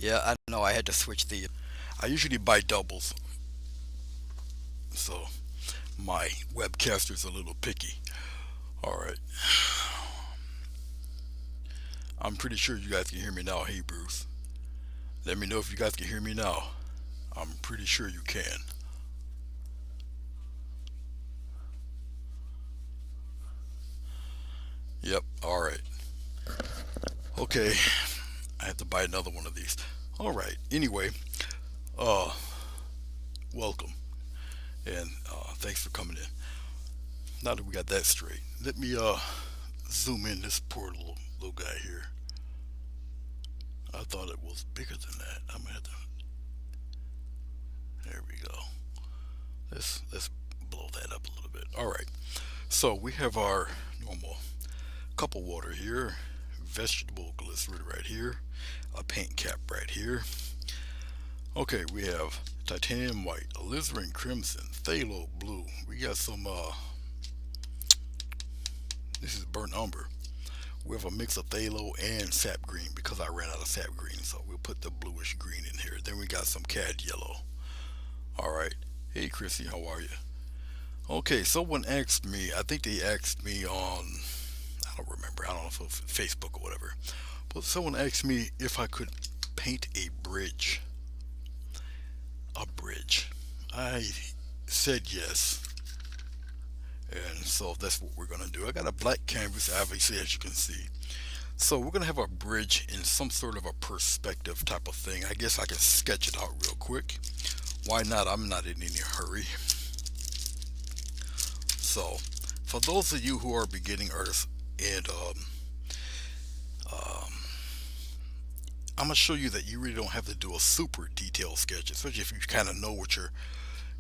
Yeah, I know. I had to switch the. I usually buy doubles, so my webcaster's a little picky. All right, I'm pretty sure you guys can hear me now. Hey, Bruce, let me know if you guys can hear me now. I'm pretty sure you can. Yep. All right. Okay. I have to buy another one of these. All right. Anyway, uh, welcome and thanks for coming in. Now that we got that straight, let me zoom in this poor little guy here. I thought it was bigger than that. I'm gonna have to. There we go. Let's blow that up a little bit. All right. So we have our normal cup of water here, vegetable glycerin right here, a paint cap right here. Okay, we have titanium white, alizarin crimson, phthalo blue. We got some. This is burnt umber. We have a mix of phthalo and sap green because I ran out of sap green, so we'll put the bluish green in here. Then we got some cad yellow. All right. Hey, Chrissy, how are you? Okay, someone asked me. I think they asked me on. I don't remember. I don't know if it was Facebook or whatever. But someone asked me if I could paint a bridge. A bridge. I said yes, and so that's what we're gonna do. I got a black canvas, obviously, as you can see. So we're gonna have a bridge in some sort of a perspective type of thing. I guess I can sketch it out real quick. Why not? I'm not in any hurry. So, for those of you who are beginning artists, and um, I'm gonna show you that you really don't have to do a super detailed sketch, especially if you kind of know what you're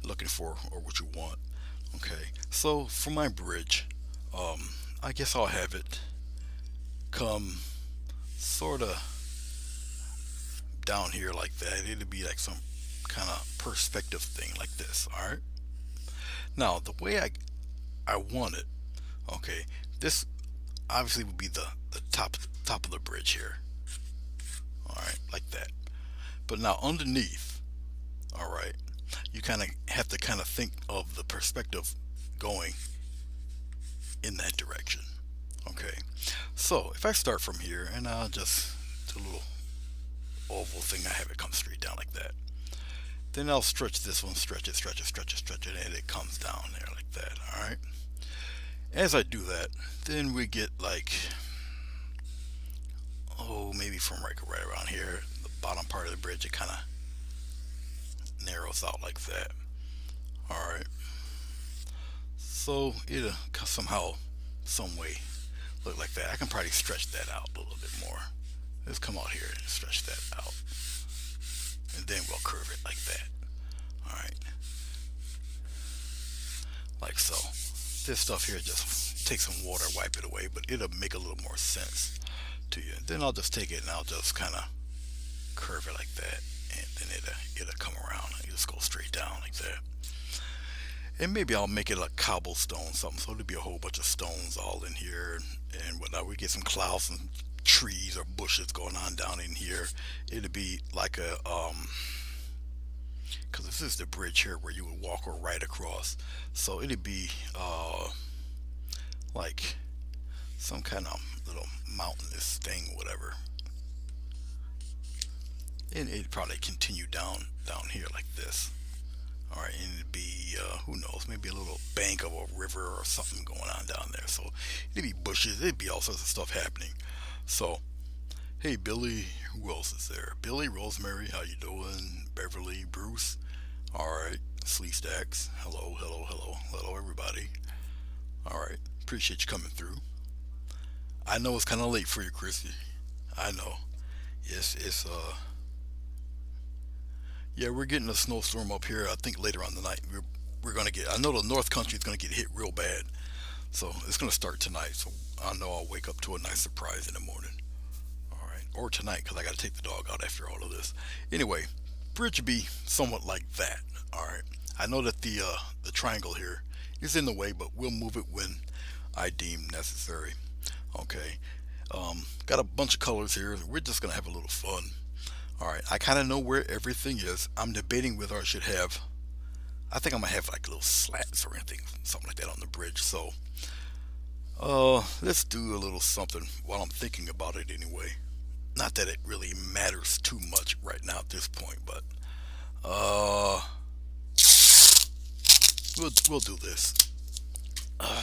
looking for or what you want. Okay, so for my bridge, um, I guess I'll have it come sort of down here like that. It'll be like some kind of perspective thing like this. All right. Now the way I want it, okay, this obviously would be the top of the bridge here. All right, like that. But now underneath, all right, you kind of have to kind of think of the perspective going in that direction. Okay. So if I start from here and I'll just do a little oval thing, I have it come straight down like that. Then I'll stretch this one, stretch it, stretch it, stretch it, stretch it, and it comes down there like that. All right. As I do that, then we get like, oh, maybe from right around here, the bottom part of the bridge, it kind of narrows out like that. All right. So it'll somehow, some way look like that. I can probably stretch that out a little bit more. Let's come out here and stretch that out. And then we'll curve it like that. All right. Like so. This stuff here just take some water, wipe it away, but it'll make a little more sense to you. Then I'll just take it and I'll just kind of curve it like that, and then it'll come around. You just go straight down like that. And maybe I'll make it like cobblestone something, so there'll be a whole bunch of stones all in here and whatnot. We get some clouds and trees or bushes going on down in here. It'll be like a because this is the bridge here where you would walk or ride across. So it'd be like some kind of little mountainous thing, whatever. And it'd probably continue down here like this. All right, and it'd be who knows, maybe a little bank of a river or something going on down there. So it'd be bushes, it'd be all sorts of stuff happening. So hey, Billy, who else is there? Billy, Rosemary, how you doing? Beverly, Bruce. All right, Slee Stacks. Hello, hello, hello, hello, everybody. All right, appreciate you coming through. I know it's kind of late for you, Chrissy. I know. It's yeah, we're getting a snowstorm up here. I think later on tonight we're gonna get. I know the North Country is gonna get hit real bad, so it's gonna start tonight. So I know I'll wake up to a nice surprise in the morning. All right, or tonight because I got to take the dog out after all of this. Anyway, bridge would be somewhat like that. All right. I know that the triangle here is in the way, but we'll move it when I deem necessary. Okay. Got a bunch of colors here. We're just gonna have a little fun. All right, I kind of know where everything is. I'm debating whether I should have. I think I'm gonna have like little slats or anything, something like that on the bridge. So, let's do a little something while I'm thinking about it anyway. Not that it really matters too much right now at this point, but uh, we'll do this. At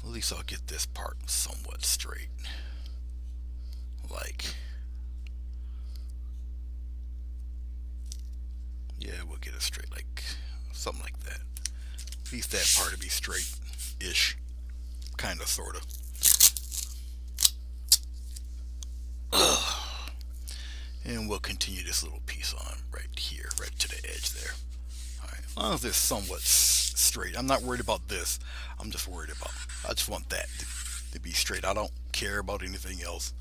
least I'll get this part somewhat straight. Like, yeah, we'll get it straight, like something like that. At least that part to be straight-ish, kind of, sort of. And we'll continue this little piece on right here, right to the edge there. All right, as long as it's somewhat straight. I'm not worried about this. I'm just worried about. I just want that to be straight. I don't care about anything else.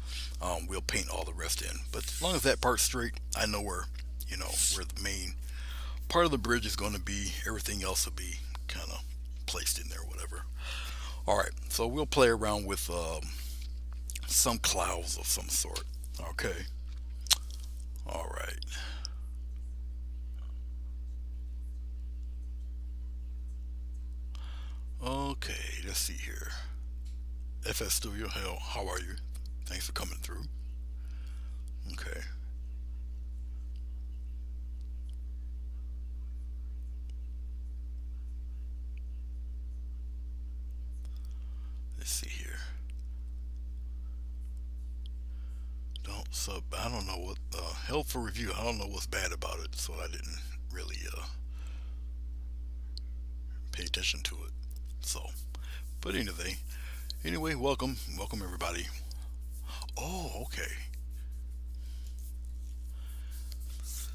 We'll paint all the rest in, but as long as that part's straight, I know where, where the main part of the bridge is going to be. Everything else will be kind of placed in there, whatever. All right, so we'll play around with some clouds of some sort. Okay. All right. Okay, let's see here. FS Studio, hell, how are you? Thanks for coming through. Okay. Let's see here. Don't sub. I don't know what helpful review. I don't know what's bad about it, so I didn't really pay attention to it. So, but anyway, welcome everybody. Oh, okay.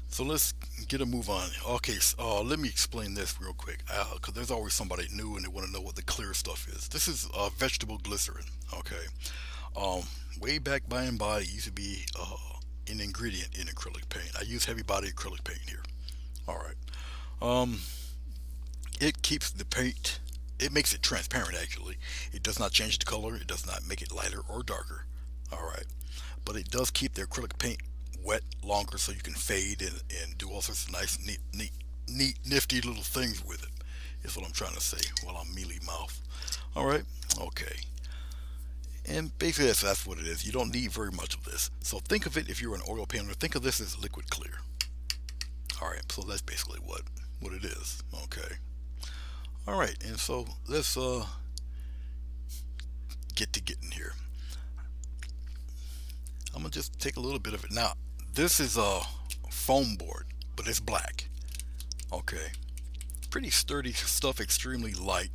So let's get a move on. Okay, so, let me explain this real quick, because there's always somebody new and they want to know what the clear stuff is. This is vegetable glycerin. Okay, um, way back by and by, it used to be an ingredient in acrylic paint. I use heavy body acrylic paint here. All right. Um, it keeps the paint. It makes it transparent. Actually, it does not change the color. It does not make it lighter or darker. All right, but it does keep the acrylic paint wet longer, so you can fade and do all sorts of nice, neat, nifty little things with it. Is what I'm trying to say while I'm mealy mouth. All right. Okay. And basically, that's what it is. You don't need very much of this. So think of it, if you're an oil painter, think of this as liquid clear. All right, so that's basically what it is. Okay. All right, and so let's get to getting here. I'm gonna just take a little bit of it. Now, this is a foam board, but it's black. Okay, pretty sturdy stuff, extremely light,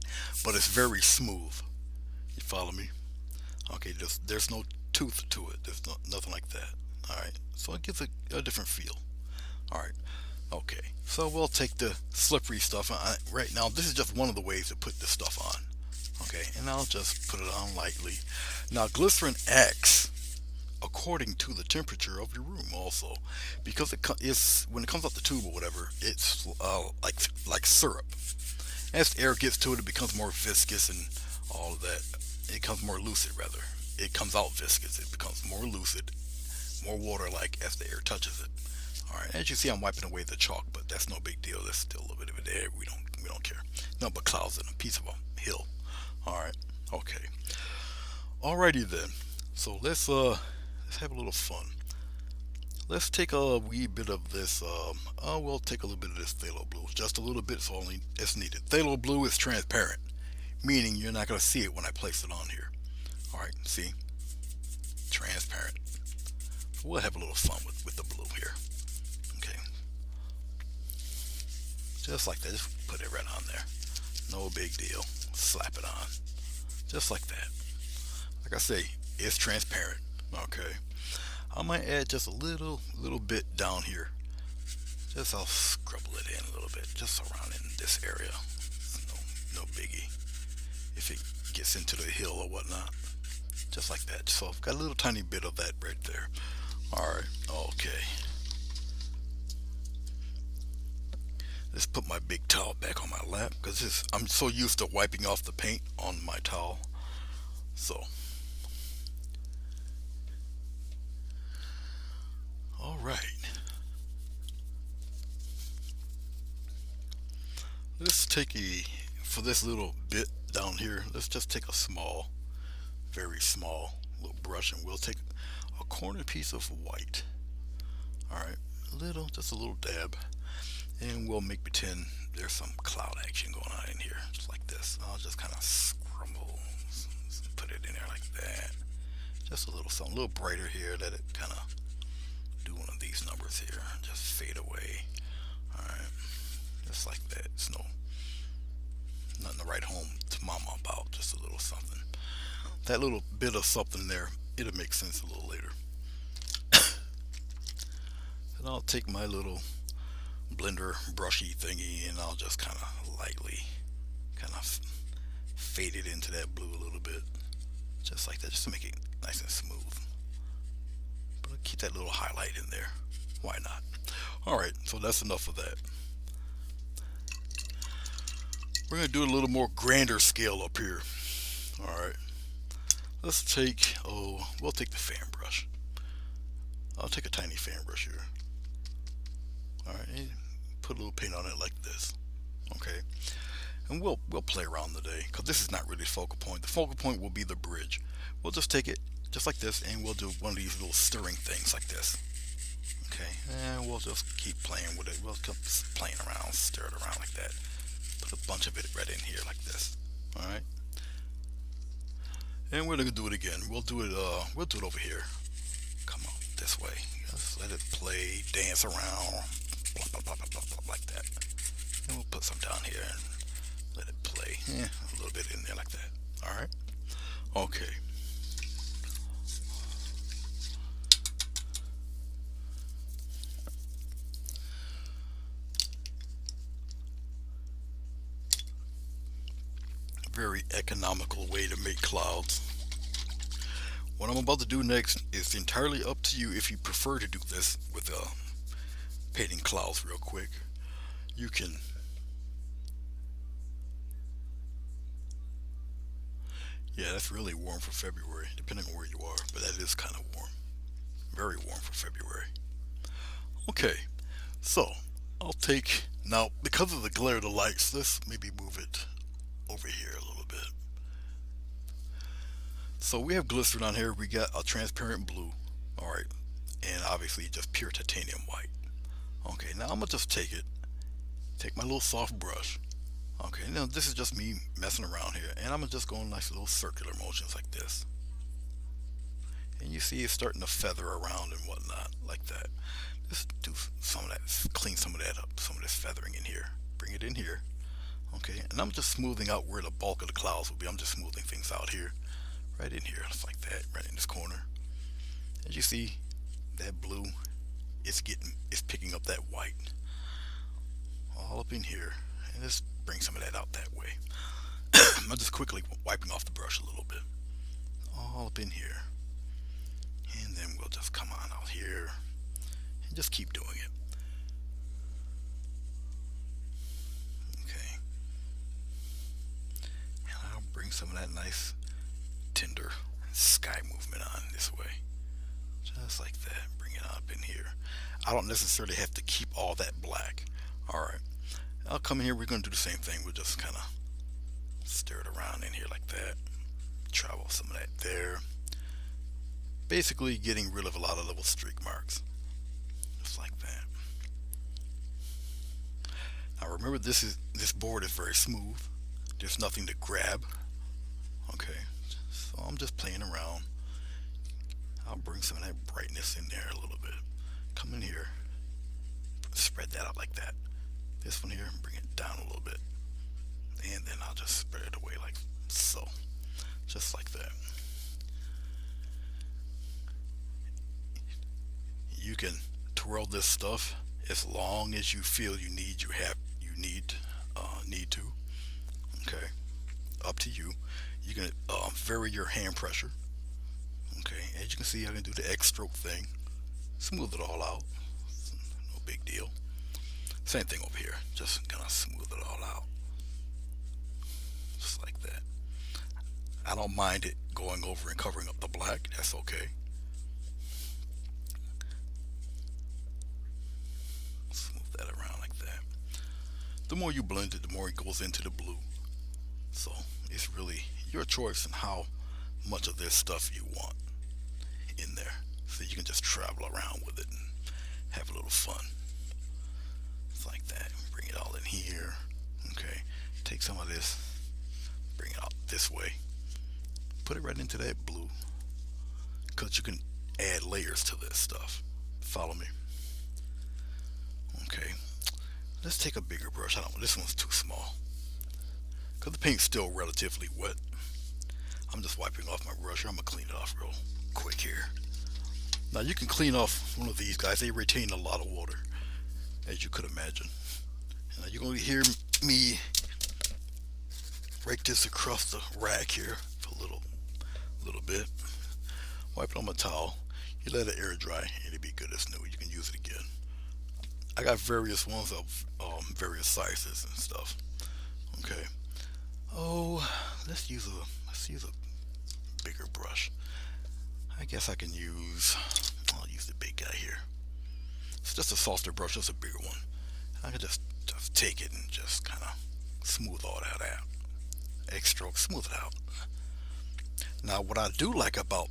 but it's very smooth. You follow me? Okay, there's no tooth to it. There's nothing like that. All right, so it gives a different feel. All right. Okay, so we'll take the slippery stuff. Right now, this is just one of the ways to put this stuff on. Okay, and I'll just put it on lightly. Now, glycerin acts according to the temperature of your room, also, because it's when it comes out the tube or whatever, it's like syrup. As the air gets to it, it becomes more viscous and all of that. It becomes more lucid, rather. It comes out viscous. It becomes more lucid, more water-like as the air touches it. All right, as you see, I'm wiping away the chalk, but that's no big deal. There's still a little bit of it there. We don't care. No, but clouds and a piece of a hill. All right, okay. Alrighty then. So let's have a little fun. Let's take a wee bit of this. We'll take a little bit of this phthalo blue, just a little bit. It's only it's needed. Phthalo blue is transparent, meaning you're not going to see it when I place it on here. All right, see, transparent. We'll have a little fun with the blue here. Okay, just like that. Just put it right on there. No big deal. Slap it on, just like that. Like I say, it's transparent. Okay, I might add just a little bit down here. Just I'll scribble it in a little bit, just around in this area. No biggie. If it gets into the hill or whatnot, just like that. So I've got a little tiny bit of that right there. All right. Okay. Let's put my big towel back on my lap because I'm so used to wiping off the paint on my towel. So take for this little bit down here, let's just take a small, very small little brush, and we'll take a corner piece of white. All right, just a little dab, and we'll make pretend there's some cloud action going on in here, just like this. I'll just kind of scrumble, put it in there like that. Just a little something, a little brighter here. Let it kind of do one of these numbers here. Just fade away. All right, just like that. It's nothing to write home to mama about. Just a little something. That little bit of something there, it'll make sense a little later. And I'll take my little blender brushy thingy, and I'll just kind of lightly kind of fade it into that blue a little bit, just like that, just to make it nice and smooth. But I'll keep that little highlight in there. Why not? All right, so that's enough of that. We're going to do a little more grander scale up here. All right, let's take, we'll take the fan brush. I'll take a tiny fan brush here. All right, and put a little paint on it like this. Okay, and we'll play around today, because this is not really the focal point. The focal point will be the bridge. We'll just take it just like this, and we'll do one of these little stirring things like this. Okay, and we'll just keep playing with it. We'll keep playing around, stir it around like that. Put a bunch of it right in here like this. All right, and we're gonna do it again. We'll do it over here. Come on, this way. Just let it play, dance around, blah, blah, blah, blah, blah, blah, like that. And we'll put some down here and let it play. A little bit in there like that. All right. Okay. Very economical way to make clouds. What I'm about to do next is entirely up to you. If you prefer to do this with painting clouds real quick, you can. Yeah, that's really warm for February, depending on where you are, but that is kind of warm. Very warm for February. Okay, so I'll take, now because of the glare of the lights, let's maybe move it over here a little bit. So we have glycerin on here. We got a transparent blue. All right, and obviously just pure titanium white. Okay, now I'm gonna just take my little soft brush. Okay, now this is just me messing around here, and I'm gonna just go in nice little circular motions like this. And you see it's starting to feather around and whatnot like that. Just do some of that, clean some of that up, some of this feathering in here. Bring it in here. Okay, and I'm just smoothing out where the bulk of the clouds will be. I'm just smoothing things out here, right in here, just like that, right in this corner. As you see, that blue, it's picking up that white all up in here, and just bring some of that out that way. I'm just quickly wiping off the brush a little bit, all up in here, and then we'll just come on out here and just keep doing it. Okay, and I'll bring some of that nice tender sky movement on this way, just like that. Bring it up in here. I don't necessarily have to keep all that black. All right, I'll come in here. We're going to do the same thing. We'll just kind of stir it around in here like that. Travel some of that there. Basically getting rid of a lot of little streak marks, just like that. Now remember, this board is very smooth. There's nothing to grab. Okay, so I'm just playing around. I'll bring some of that brightness in there a little bit. Come in here, spread that out like that. This one here, bring it down a little bit, and then I'll just spread it away like so, just like that. You can twirl this stuff as long as you feel you need to. Okay, up to you. You can vary your hand pressure. Okay, as you can see, I can do the X stroke thing, smooth it all out. No big deal. Same thing over here, just gonna smooth it all out, just like that. I don't mind it going over and covering up the black. That's okay. Smooth that around like that. The more you blend it, the more it goes into the blue. So it's really your choice on how much of this stuff you want in there. So you can just travel around with it and have a little fun. It's like that. Bring it all in here. Okay. Take some of this, bring it out this way. Put it right into that blue. Because you can add layers to this stuff. Follow me. Okay. Let's take a bigger brush. I don't. This one's too small. Because the paint's still relatively wet. I'm just wiping off my brush. I'm gonna clean it off real quick here. Now you can clean off one of these guys. They retain a lot of water, as you could imagine. Now you're gonna hear me rake this across the rack here for a little bit. Wipe it on my towel. You let it air dry. It'll be good as new. You can use it again. I got various ones of various sizes and stuff. Okay. Oh, let's use a bigger brush. I guess I'll use the big guy here. It's just a softer brush, just a bigger one. I can just take it and just kind of smooth all that out. X stroke, smooth it out. Now, what I do like about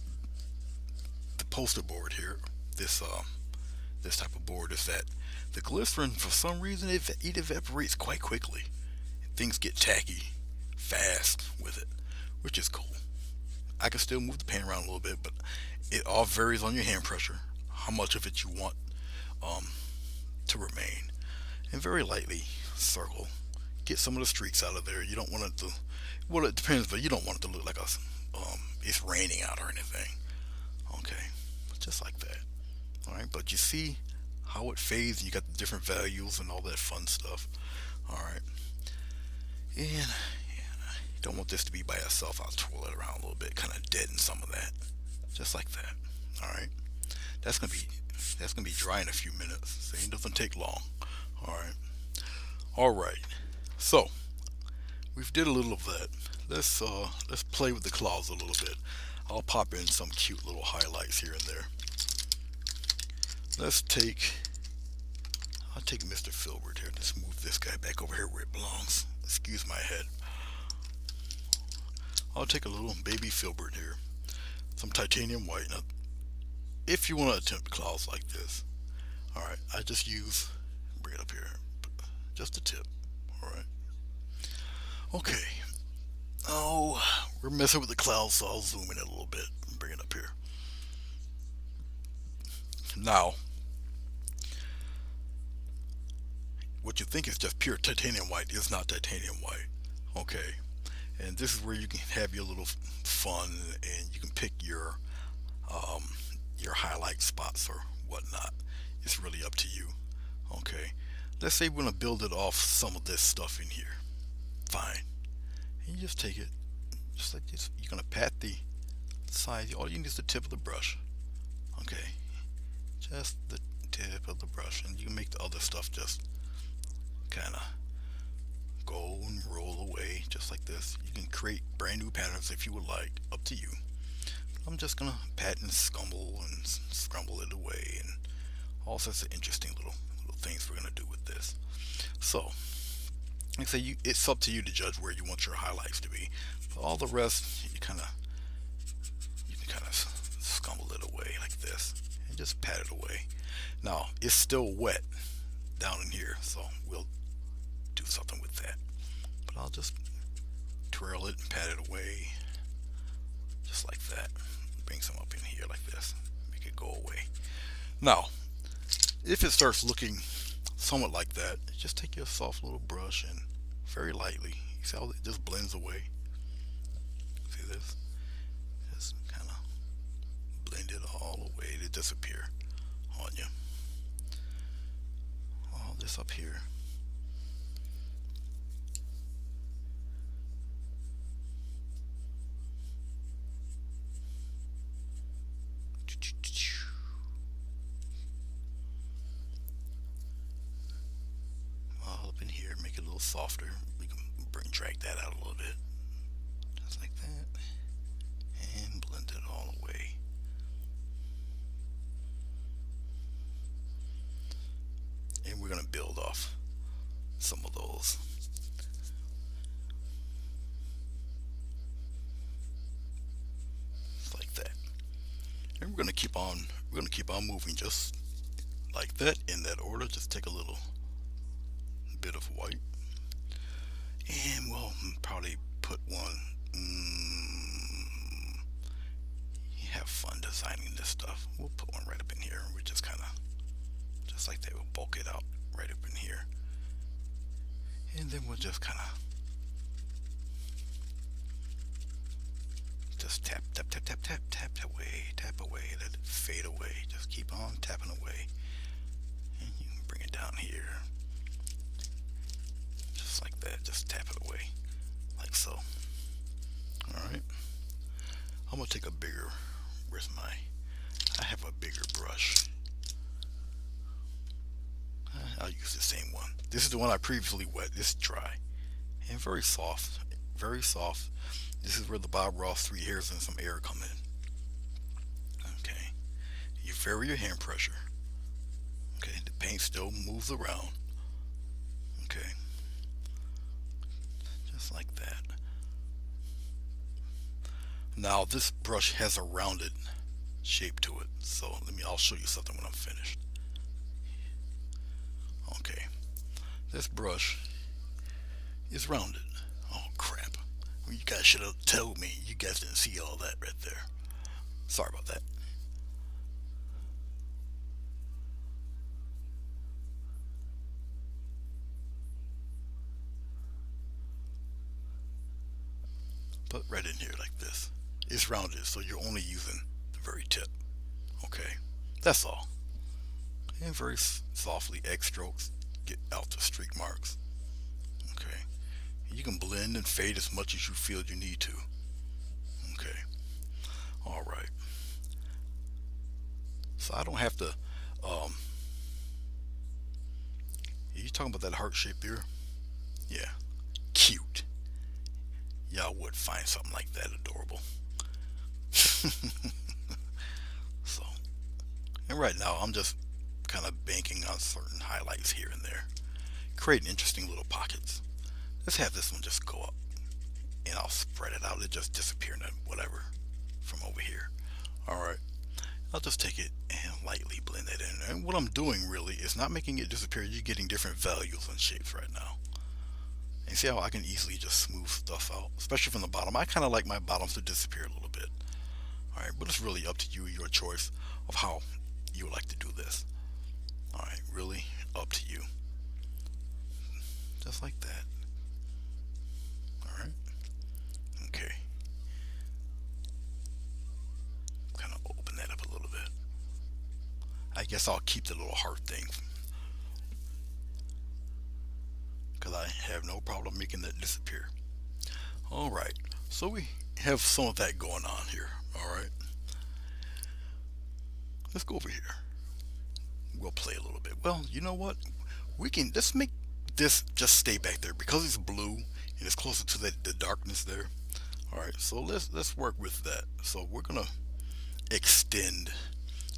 the poster board here, this type of board, is that the glycerin, for some reason, it evaporates quite quickly. Things get tacky fast with it, which is cool. I can still move the paint around a little bit, but it all varies on your hand pressure, how much of it you want to remain. And very lightly circle. Get some of the streaks out of there. You don't want it to, well, it depends, but you don't want it to look like it's raining out or anything. Okay, just like that. All right, but you see how it fades. You got the different values and all that fun stuff. All right, and yeah, you don't want this to be by itself. I'll twirl it around a little bit, kind of deaden some of that, just like that. All right, that's gonna be dry in a few minutes. So it doesn't take long. All right. So we've did a little of that. Let's play with the clouds a little bit. I'll pop in some cute little highlights here and there. I'll take Mr. Filbert here. Let's move this guy back over here where it belongs. Excuse my head. I'll take a little baby Filbert here. Some titanium white. Now, if you want to attempt clouds like this, all right, I just bring it up here, just the tip. All right. Okay. Oh, we're messing with the clouds, so I'll zoom in a little bit and bring it up here. Now, what you think is just pure titanium white is not titanium white. Okay. And this is where you can have your little fun, and you can pick your highlight spots or whatnot. It's really up to you. Okay. Let's say we're gonna build it off some of this stuff in here. Fine. And you just take it, just like this. You're gonna pat the side. All you need is the tip of the brush. Okay. Just the tip of the brush, and you can make the other stuff just kind of go and roll away just like this. You can create brand new patterns if you would like, up to you. I'm just gonna pat and scumble it away, and all sorts of interesting little things we're gonna do with this. So like I say, it's up to you to judge where you want your highlights to be. But all the rest, you can kind of scumble it away like this and just pat it away. Now it's still wet down in here, so we'll do something with that. But I'll just twirl it and pat it away, just like that. Bring some up in here like this, make it go away. Now, if it starts looking somewhat like that, just take your soft little brush and very lightly, you see how it just blends away. See this? Just kind of blend it all away to disappear on you. All this up here. Softer. We can drag that out a little bit, just like that, and blend it all away. And we're going to build off some of those. Like that. And we're gonna keep on moving just like that in that order. Just take a little bit of white and we'll probably put one. You have fun designing this stuff. We'll put one right up in here. We just kind of, just like that, we'll bulk it out right up in here. And then we'll just kind of just tap, tap, tap, tap, tap, tap away, let it fade away. Just keep on tapping away. And you can bring it down here. Just like that, just tap it away. Like so. Alright. I'm going to take a bigger, I have a bigger brush. I'll use the same one. This is the one I previously wet. This is dry. And very soft. Very soft. This is where the Bob Ross 3 hairs and some air come in. Okay. You vary your hand pressure. Okay. The paint still moves around. Okay. Just like that. Now this brush has a rounded shape to it. So I'll show you something when I'm finished. Okay. This brush is rounded. Oh crap. You guys should have told me. You guys didn't see all that right there. Sorry about that. Put right in here like this. It's rounded, so you're only using the very tip. Okay, that's all. And very softly X strokes get out the streak marks. Okay, you can blend and fade as much as you feel you need to. Okay, all right. So I don't have to. You talking about that heart shape there? Yeah, cute. Y'all would find something like that adorable. So, and right now I'm just kind of banking on certain highlights here and there, creating interesting little pockets. Let's have this one just go up, and I'll spread it out. It just disappear into whatever from over here. All right, I'll just take it and lightly blend that in. And what I'm doing really is not making it disappear. You're getting different values and shapes right now. And see how I can easily just smooth stuff out, especially from the bottom. I kind of like my bottoms to disappear a little bit. All right, but it's really up to you, your choice of how you would like to do this. All right, really up to you. Just like that. All right. Okay. Kind of open that up a little bit. I guess I'll keep the little heart thing because I have no problem making that disappear. All right. So we have some of that going on here. All right. Let's go over here. We'll play a little bit. Well, you know what? Let's make this just stay back there because it's blue and it's closer to the darkness there. All right. So let's work with that. So we're gonna extend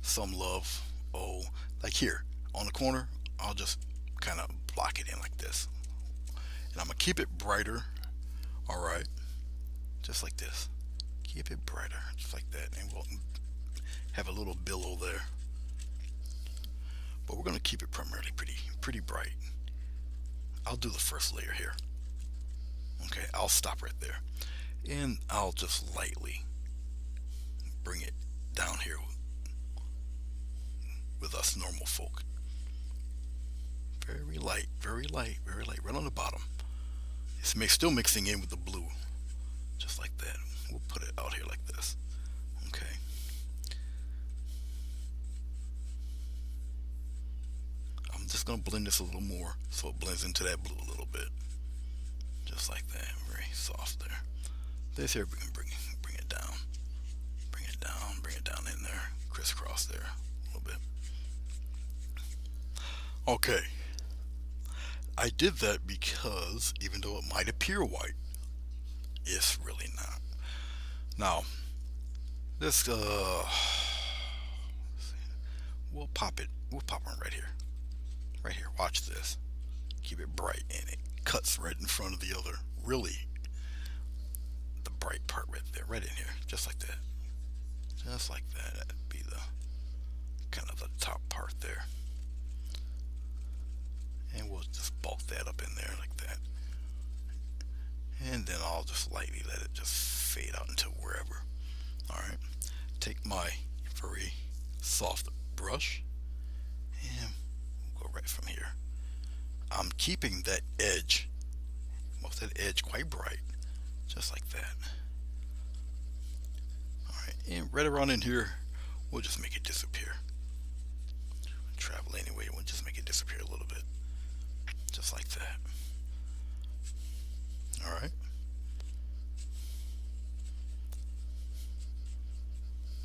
some love. Oh, like here on the corner, I'll just kind of block it in like this, and I'm gonna keep it brighter. All right. Just like this. Keep it brighter, just like that, and we'll have a little billow there. But we're going to keep it primarily pretty bright. I'll do the first layer here. Okay, I'll stop right there, and I'll just lightly bring it down here with us normal folk. Very light, very light, very light, right on the bottom. It's still mixing in with the blue, just like that. We'll put it out here like this. Okay. I'm just going to blend this a little more so it blends into that blue a little bit. Just like that. Very soft there. This here we can bring it down. Bring it down, bring it down in there. Crisscross there a little bit. Okay. I did that because even though it might appear white, it's really not. Now, this we'll pop one right here. Right here. Watch this. Keep it bright, and it cuts right in front of the other. Really, the bright part right there, right in here, just like that. Just like that. That'd be the kind of the top part there. And we'll just bulk that up in there like that. And then I'll just lightly let it just fade out into wherever. Alright. Take my very soft brush and we'll go right from here. I'm keeping that edge, most of that edge quite bright. Just like that. Alright, and right around in here, we'll just make it disappear. Travel anyway, we'll just make it disappear a little bit. Just like that. Alright.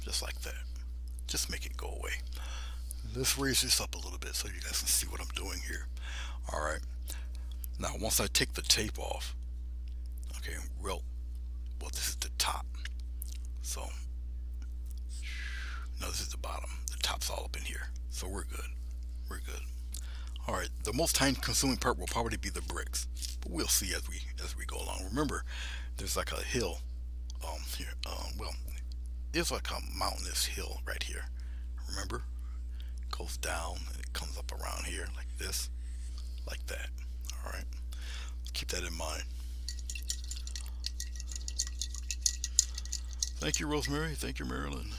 Just like that. Just make it go away. Let's raise this up a little bit so you guys can see what I'm doing here. Alright. Now once I take the tape off, okay, well this is the top. So no, this is the bottom. The top's all up in here. So we're good. We're good. Alright, the most time consuming part will probably be the bricks. But we'll see as we go along. Remember, there's like a hill here. Well, there's like a mountainous hill right here. Remember? It goes down and it comes up around here like this. Like that. Alright. Keep that in mind. Thank you, Rosemary. Thank you, Marilyn.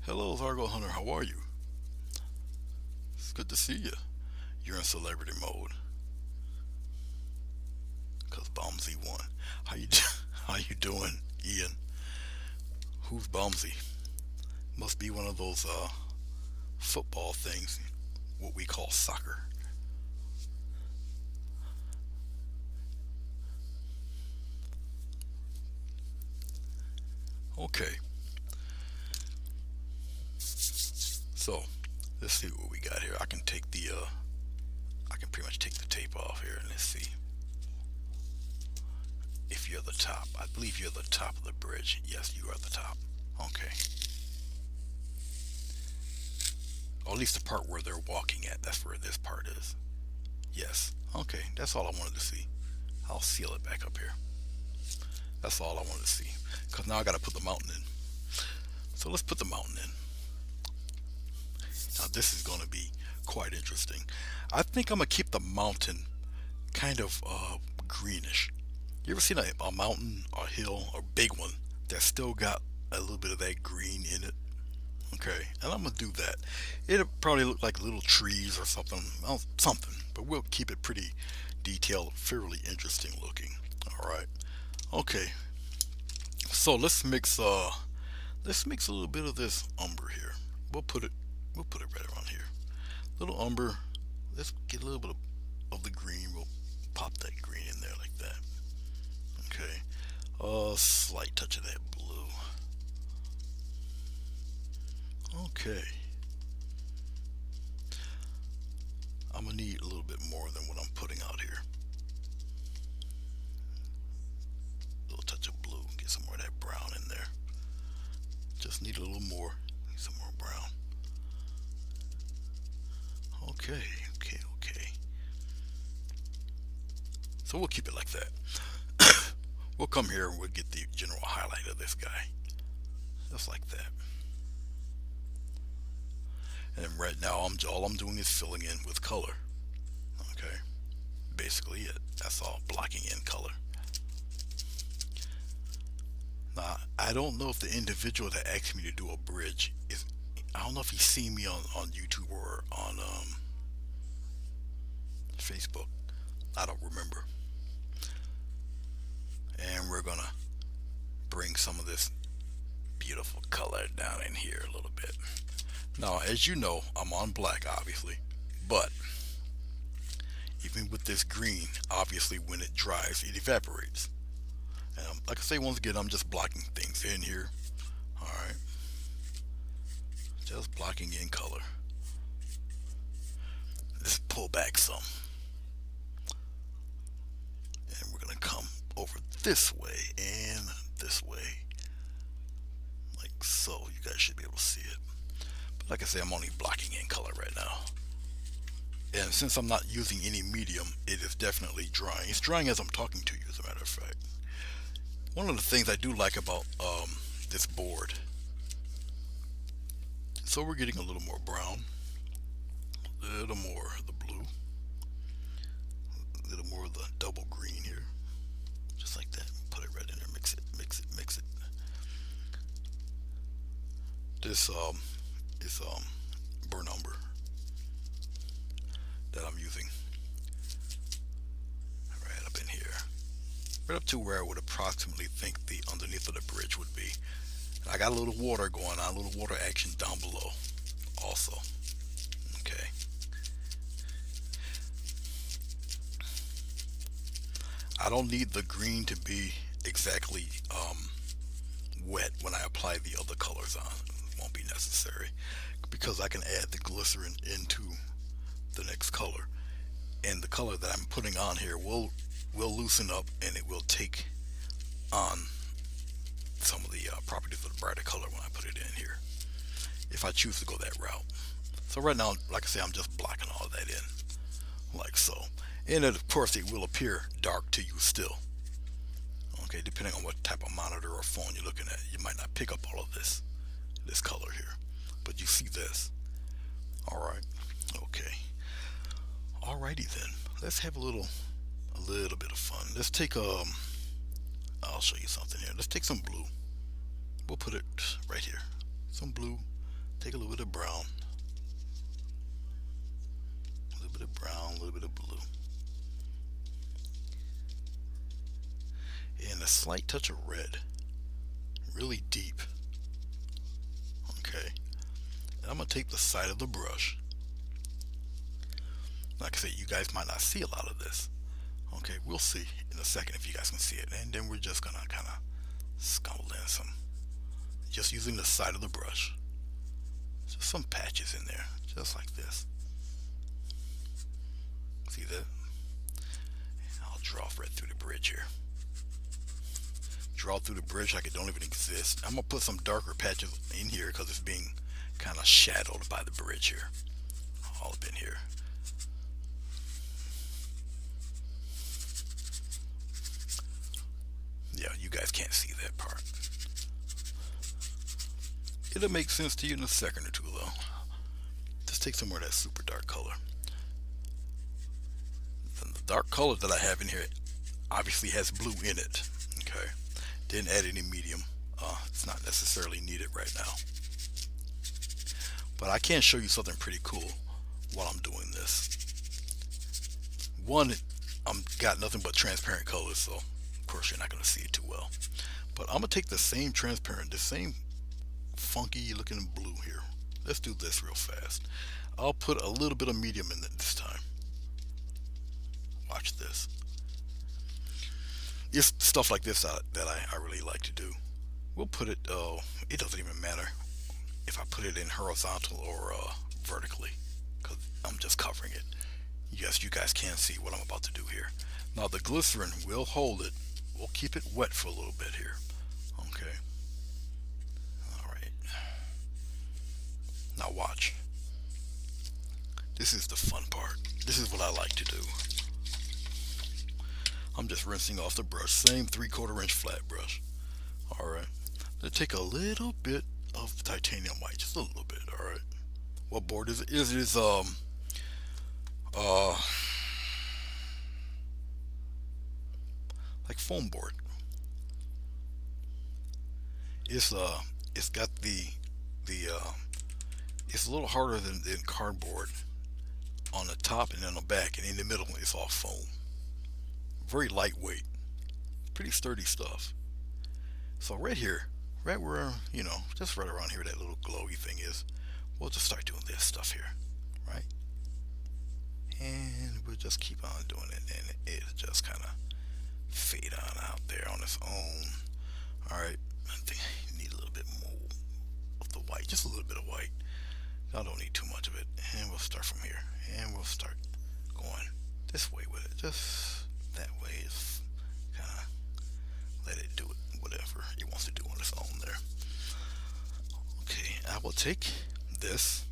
Hello, Zargo Hunter. How are you? It's good to see you. You're in celebrity mode. Cause Bombsy won. How you doing, Ian? Who's Bombsy? Must be one of those football things, what we call soccer. Okay. So let's see what we got here. I can pretty much take the tape off here and let's see if you're the top. I believe you're the top of the bridge. Yes, you are the top. Okay. Or at least the part where they're walking at. That's where this part is. Yes. Okay. That's all I wanted to see. I'll seal it back up here. That's all I wanted to see. Because now I got to put the mountain in. So let's put the mountain in. Now this is going to be quite interesting. I think I'm going to keep the mountain kind of greenish. You ever seen a mountain, a hill, a big one that still got a little bit of that green in it? Okay, and I'm going to do that. It'll probably look like little trees or something, well, something, but we'll keep it pretty detailed, fairly interesting looking. Alright, okay, so let's mix a little bit of this umber here. We'll put it right around here. Little umber. Let's get a little bit of the green. We'll pop that green in there like that. Okay. A slight touch of that blue. Okay. I'm gonna need a little bit more than what I'm putting out here. A little touch of blue. Get some more of that brown in there. Just need a little more. Need some more brown. Okay. So we'll keep it like that. We'll come here and we'll get the general highlight of this guy. Just like that. And right now all I'm doing is filling in with color. Okay. Basically it. That's all. Blocking in color. Now I don't know if the individual that asked me to do a bridge is, I don't know if he's seen me on YouTube or on Facebook. I don't remember. And we're gonna bring some of this beautiful color down in here a little bit. Now, as you know, I'm on black, obviously, but even with this green, obviously when it dries, it evaporates. And like I say, once again, I'm just blocking things in here. All right, just blocking in color. Let's pull back some, and we're gonna come over this way and this way, like so. You guys should be able to see it. But like I say, I'm only blocking in color right now. And since I'm not using any medium, it is definitely drying. It's drying as I'm talking to you, as a matter of fact. One of the things I do like about this board, so we're getting a little more brown, a little more of the blue, a little more of the double green here, just like that. Put it right in there, mix it, mix it, mix it. This is burnt umber that I'm using right up in here, right up to where I would approximately think the underneath of the bridge would be. And I got a little water going on, a little water action down below also. Okay. I don't need the green to be exactly wet when I apply the other colors on. It won't be necessary because I can add the glycerin into the next color, and the color that I'm putting on here will loosen up and it will take on some of the properties of the brighter color when I put it in here, if I choose to go that route. So right now, like I say, I'm just blocking all of that in, like so. And then, of course, it will appear dark to you still. Okay, depending on what type of monitor or phone you're looking at, you might not pick up all of this color here, but you see this. All right. Okay. Alrighty then. Let's have a little bit of fun. Let's take I'll show you something here. Let's take some blue. We'll put it right here. Some blue. Take a little bit of brown. A little bit of brown, a little bit of blue. And a slight touch of red. Really deep. Okay. And I'm going to take the side of the brush. Like I say, you guys might not see a lot of this. Okay, we'll see in a second if you guys can see it. And then we're just going to kind of scuffle in some. Just using the side of the brush. Just some patches in there. Just like this. See that? I'll draw right through the bridge here. Draw through the bridge like it don't even exist. I'm going to put some darker patches in here because it's being kind of shadowed by the bridge here. All up in here. Yeah, you guys can't see that part. It'll make sense to you in a second or two though. Just take some more of that super dark color. And the dark color that I have in here obviously has blue in it. Okay. Didn't add any medium. It's not necessarily needed right now. But I can show you something pretty cool while I'm doing this. One, I'm got nothing but transparent colors, so of course you're not going to see it too well. But I'm going to take the same transparent, the same funky looking blue here. Let's do this real fast. I'll put a little bit of medium in it this time. Watch this. It's stuff like this that I really like to do. We'll put it, it doesn't even matter if I put it in horizontal or vertically, because I'm just covering it. Yes, you guys can see what I'm about to do here. Now the glycerin will hold it. We'll keep it wet for a little bit here. Okay. Alright. Now watch. This is the fun part. This is what I like to do. I'm just rinsing off the brush. Same 3/4 inch flat brush. Alright. Let's take a little bit of titanium white. Just a little bit. Alright. What board is it? It is like foam board. It's got the it's a little harder than cardboard on the top and on the back, and in the middle it's all foam. Very lightweight, pretty sturdy stuff. So right here, right where, just right around here that little glowy thing is, we'll just start doing this stuff here, right? And we'll just keep on doing it, and it'll just kind of fade on out there on its own. Alright, I think I need a little bit more of the white, just a little bit of white. I don't need too much of it. And we'll start from here, and we'll start going this way with it, just that way. Is kind of let it do it, whatever it wants to do on its own there. Okay, I will take this,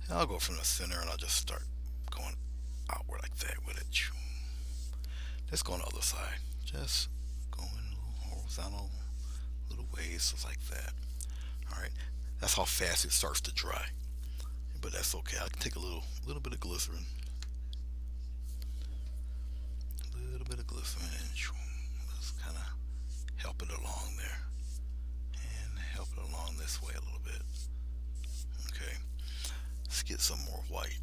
and I'll go from the center, and I'll just start going outward like that with it. Let's go on the other side. Just going horizontal little ways, just like that. All right. That's how fast it starts to dry. But that's okay. I can take a little bit of glycerin, a little bit of glycerin, and just kind of help it along there, and help it along this way a little bit. Okay. Let's get some more white,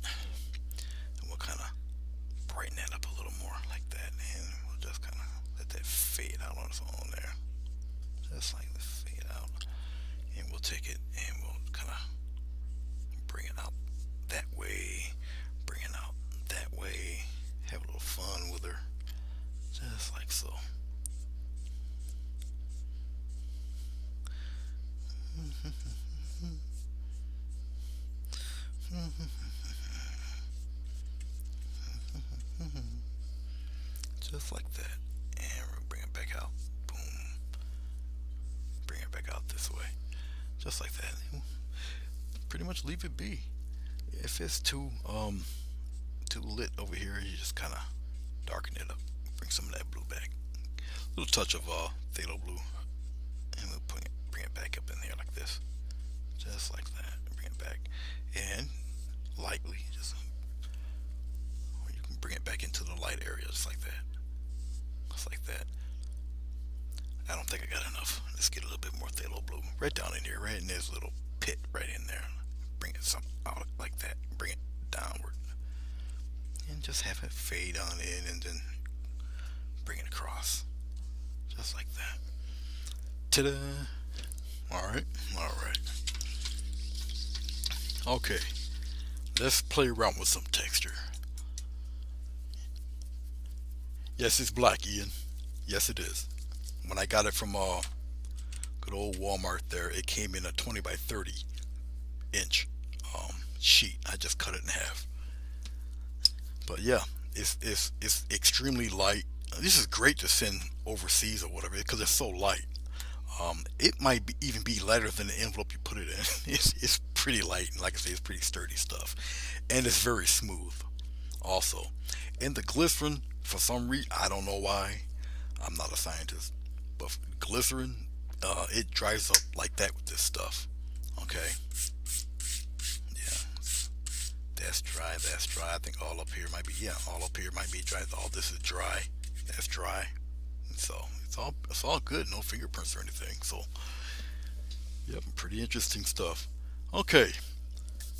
and we'll kind of brighten that up a little more like that, and we'll just kind of let that fade out on its own there, just like this fade out, and we'll take it and we'll kind of bring it out that way, bring it out that way, have a little fun with her, just like so. Just like that, and we'll bring it back out. Boom. Bring it back out this way, just like that. Pretty much leave it be. If it's too lit over here, you just kind of darken it up. Bring some of that blue back. A little touch of phthalo blue, and we'll bring it back up in there like this, just like that. Bring it back, and lightly, or you can bring it back into the light area, just like that, just like that. I don't think I got enough. Let's get a little bit more phthalo blue right down in here, right in this little pit right in there. Bring it some out like that. Bring it downward, and just have it fade on in, and then bring it across, just like that. Ta-da! All right, all right. Okay, let's play around with some texture. Yes, it's black, Ian. Yes, it is. When I got it from good old Walmart, there, it came in a 20 by 30 inch sheet. I just cut it in half. But yeah, it's extremely light. This is great to send overseas or whatever because it's so light. It might even be lighter than the envelope you put it in. It's pretty light, and like I say, it's pretty sturdy stuff, and it's very smooth, also. And the glycerin, for some reason, I don't know why. I'm not a scientist, but glycerin, it dries up like that with this stuff. Okay. Yeah, that's dry. That's dry. I think all up here might be. Yeah, all up here might be dry. All this is dry. That's dry. So it's all good. No fingerprints or anything. So yep, pretty interesting stuff. Okay,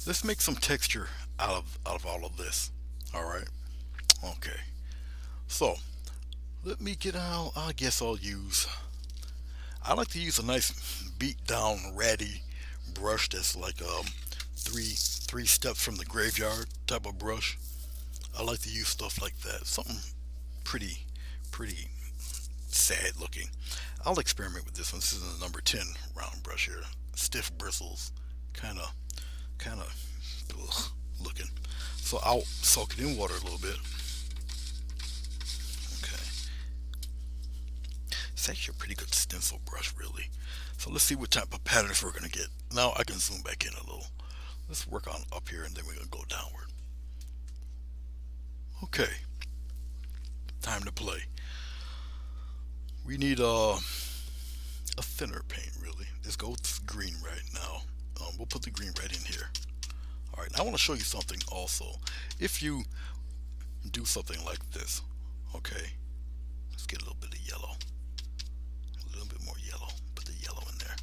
let's make some texture out of all of this. All right. Okay. So let me get out. I guess I'll use. I like to use a nice beat down ratty brush that's like three steps from the graveyard type of brush. I like to use stuff like that. Something pretty sad looking. I'll experiment with this one. This is a number 10 round brush here. Stiff bristles, kind of looking. So I'll soak it in water a little bit. Okay. It's actually a pretty good stencil brush, really. So let's see what type of patterns we're gonna get. Now I can zoom back in a little. Let's work on up here, and then we're gonna go downward. Okay. Time to play. We need a thinner paint, really. Let's go with green right now. We'll put the green right in here. All right. Now I want to show you something also. If you do something like this, okay. Let's get a little bit of yellow. A little bit more yellow. Put the yellow in there.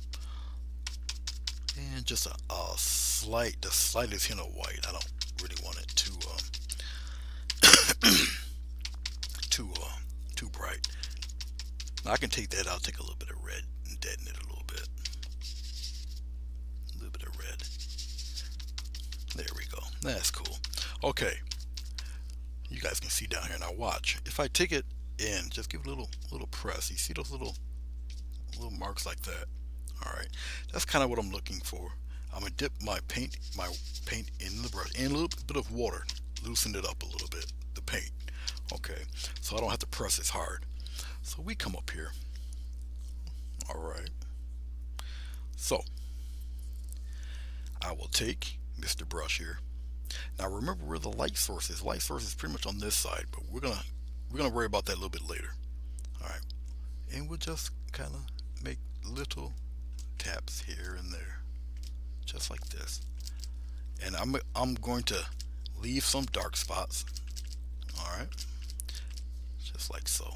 And just the slightest hint of white. I don't really want it too too bright. Now I can take that out, take a little bit of red and deaden it a little bit. A little bit of red. There we go. That's cool. Okay. You guys can see down here. Now watch. If I take it in, just give it a little press. You see those little marks like that? Alright. That's kind of what I'm looking for. I'm gonna dip my paint in the brush and a little bit of water. Loosen it up a little bit, the paint. Okay. So I don't have to press as hard. So we come up here. Alright. So I will take Mr. Brush here Now remember where the light source is. Light source is pretty much on this side, but we're gonna worry about that a little bit later. All right, and we'll just kind of make little taps here and there, just like this. And I'm going to leave some dark spots. All right, just like so.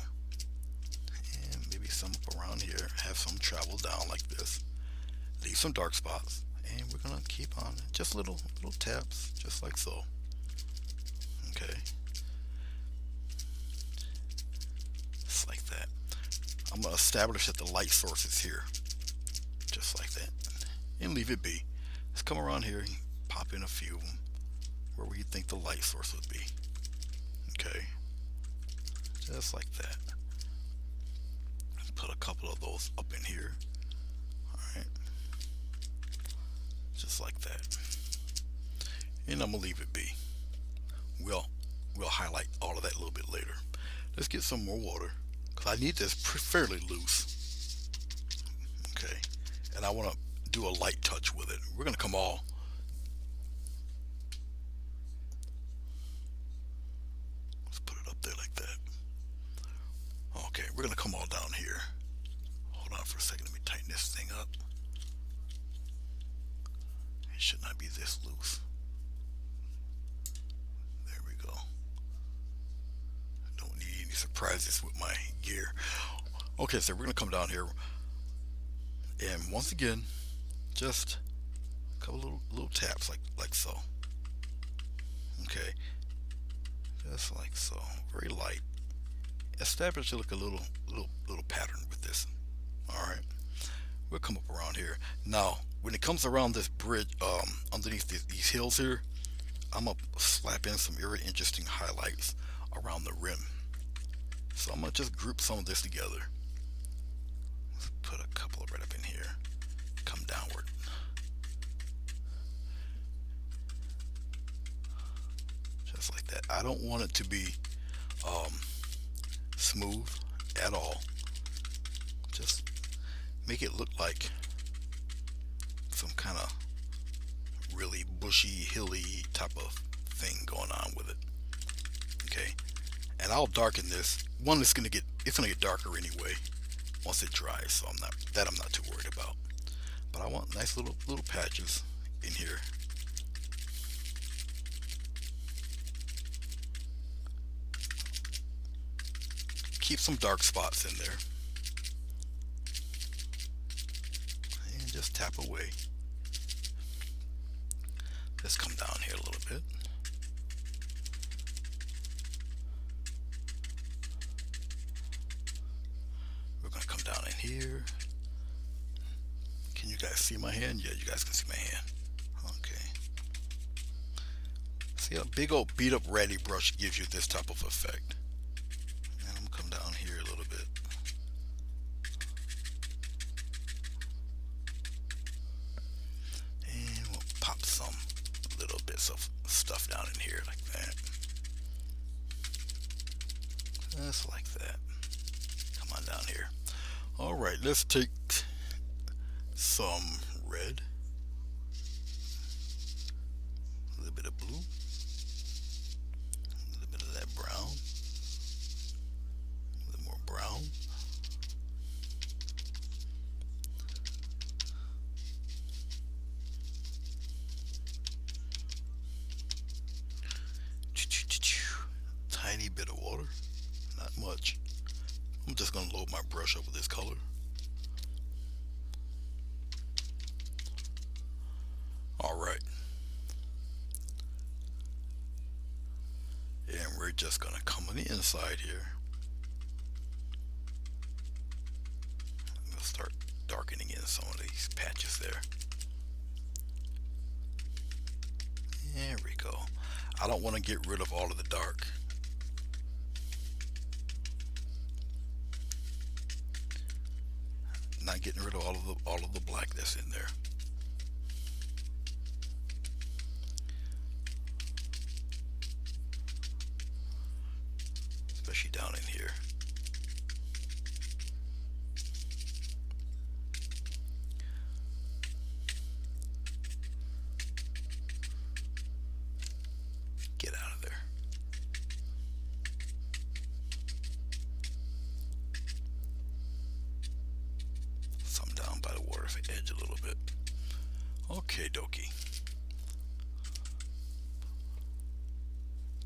And maybe some up around here. Have some travel down like this. Leave some dark spots, and we're gonna keep on just little taps, just like so. Okay, just like that. I'm gonna establish that the light source is here, just like that, and leave it be. Let's come around here, pop in a few of them where we think the light source would be. Okay, just like that. Put a couple of those up in here. All right, just like that. And I'm gonna leave it be. We'll highlight all of that a little bit later. Let's get some more water because I need this fairly loose. Okay, and I want to do a light touch with it. We're gonna come all. Let's put it up there like that. Okay, we're gonna come all down here. Hold on for a second. Let me tighten this thing up. It should not be this loose. There we go. Don't need any surprises with my gear. Okay, so we're gonna come down here, and once again, just a couple little taps like so. Okay, just like so. Very light. Establish like a little pattern with this. All right, we'll come up around here. Now, when it comes around this bridge, underneath these hills here, I'm gonna slap in some very interesting highlights around the rim. So I'm gonna just group some of this together. Let's put a couple right up in here. Come downward. Just like that. I don't want it to be smooth at all. Just make it look like some kind of really bushy, hilly type of thing going on with it. Okay, and I'll darken this. One, it's gonna get darker anyway once it dries, so I'm not too worried about. But I want nice little patches in here. Keep some dark spots in there, and just tap away. Let's come down here a little bit. We're gonna come down in here. Can you guys see my hand? Yeah, you guys can see my hand. Okay. See, a big old beat up ratty brush gives you this type of effect. And I'm gonna come down here a little bit. And we'll pop some little bits of stuff down in here like that. Just like that. Come on down here. All right, let's take some red, a little bit of blue, a little bit of that brown, a little more brown, tiny bit of water, not much. I'm just going to load my brush up with this color. All right. And we're just going to come on the inside here. We'll start darkening in some of these patches there. There we go. I don't want to get rid of all of the dark. Not getting rid of all of the black that's in there. Especially down in here. by the water's edge a little bit. Okay, dokie.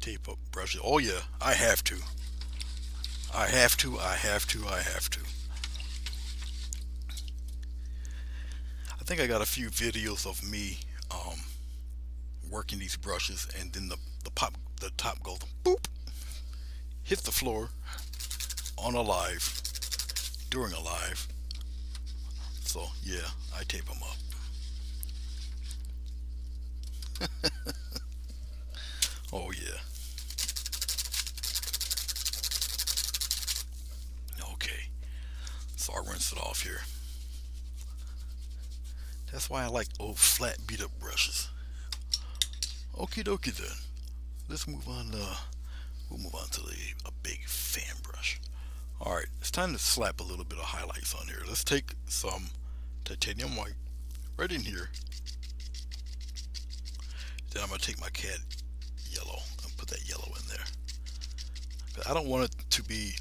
Tape up brushes. Oh yeah, I have to. I have to. I have to. I have to. I think I got a few videos of me working these brushes, and then the top goes boop, hits the floor on a live during a live. So yeah, I tape them up. Oh yeah. Okay. So I rinse it off here. That's why I like old flat beat up brushes. Okie dokie then. Let's move on. We'll move on to a big fan brush. All right, it's time to slap a little bit of highlights on here. Let's take some titanium white right in here. Then I'm gonna take my cad yellow and put that yellow in there. But I don't want it to be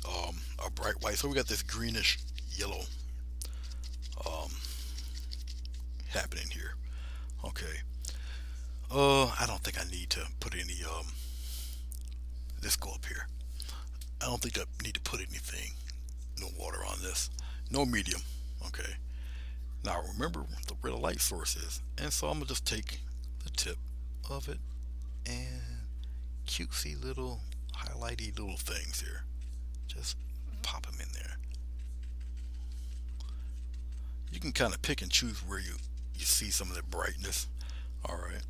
a bright white, so we got this greenish yellow um, happening here. Okay. I don't think I need to put any let's go up here. I don't think I need to put anything, no water on this. No medium. Okay. Now remember where the light source is. And so I'm gonna just take the tip of it and cutesy little highlighty little things here. Just pop them in there. You can kind of pick and choose where you see some of the brightness. All right.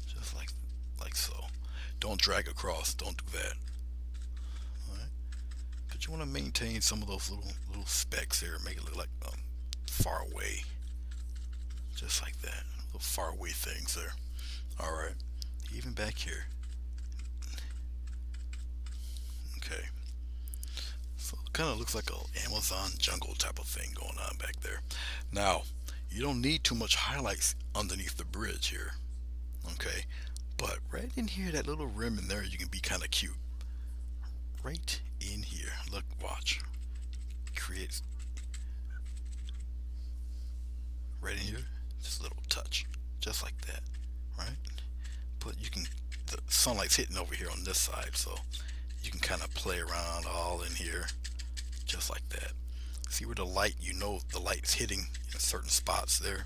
Just like so. Don't drag across. Don't do that. All right. But you want to maintain some of those little specks there. Make it look like far away. Just like that. Little far away things there. All right. Even back here. Okay. So it kind of looks like a Amazon jungle type of thing going on back there. Now, you don't need too much highlights underneath the bridge here. Okay. But right in here, that little rim in there, you can be kind of cute. Right in here. Look, watch. Create right in here, just a little touch. Just like that. Right? But you can, the sunlight's hitting over here on this side, so you can kind of play around all in here. Just like that. See where the light, you know the light's hitting in certain spots there.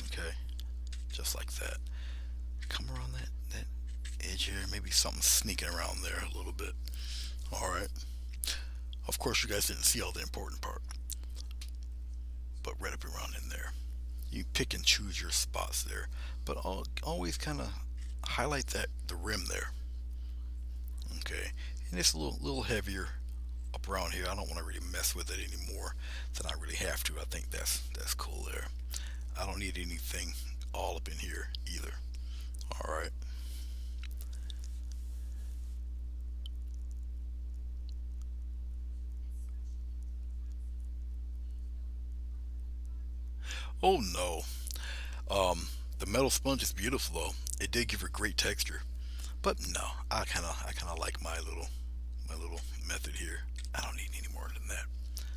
Okay. Just like that. Come around that edge here. Maybe something sneaking around there a little bit. Alright. Of course you guys didn't see all the important part. But right up around in there. You pick and choose your spots there. But always kind of highlight the rim there. Okay. And it's a little heavier up around here. I don't want to really mess with it anymore than I really have to. I think that's cool there. I don't need anything all up in here either. All right. Oh no. The metal sponge is beautiful though. It did give her great texture. But no, I kinda like my little method here. I don't need any more than that.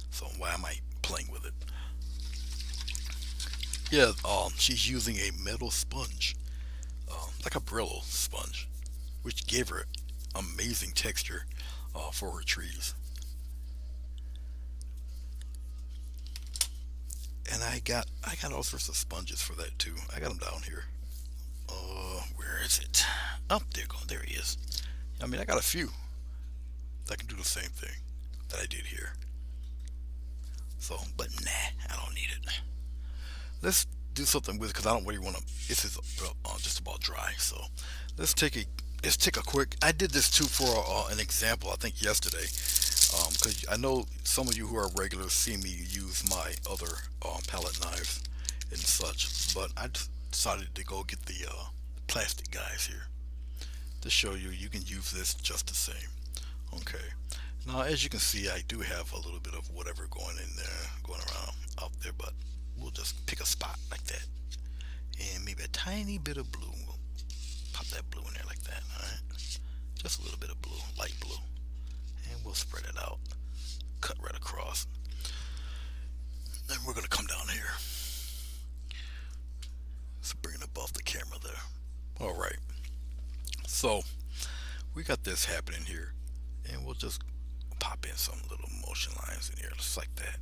So why am I playing with it? Yeah, she's using a metal sponge, like a Brillo sponge, which gave her amazing texture for her trees. And I got all sorts of sponges for that too. I got them down here. Where is it? Oh, there he is. I mean, I got a few that can do the same thing that I did here. So, but nah, I don't need it. Let's do something with it because I don't really want to. This is just about dry, so let's take a quick. I did this too for an example. I think yesterday, because I know some of you who are regulars see me use my other palette knives and such, but I decided to go get the plastic guys here to show you can use this just the same. Okay. Now, as you can see, I do have a little bit of whatever going in there, going around out there, but we'll just pick a spot like that. And maybe a tiny bit of blue. We'll pop that blue in there like that, alright? Just a little bit of blue, light blue. And we'll spread it out. Cut right across. got this happening here, and we'll just pop in some little motion lines in here, just like that,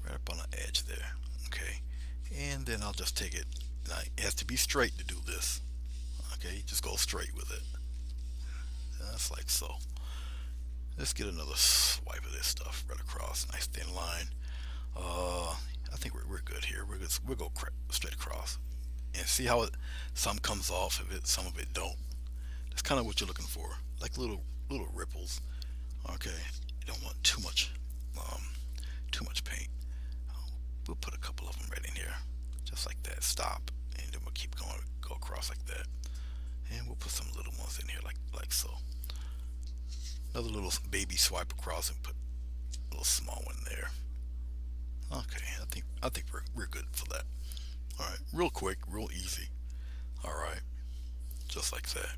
right up on the edge there. Okay, and then I'll just take it. Now, it has to be straight to do this. Okay, just go straight with it. That's like so. Let's get another swipe of this stuff right across, nice thin line. I think we're good here. We'll go straight across, and see how some comes off of it, some of it don't. That's kind of what you're looking for, like little ripples. Okay, you don't want um, too much paint. We'll put a couple of them right in here, just like that. Stop, and then we'll keep going, go across like that, and we'll put some little ones in here, like so. Another little baby swipe across and put a little small one there. Okay, I think we're good for that. All right, real quick, real easy. All right, just like that.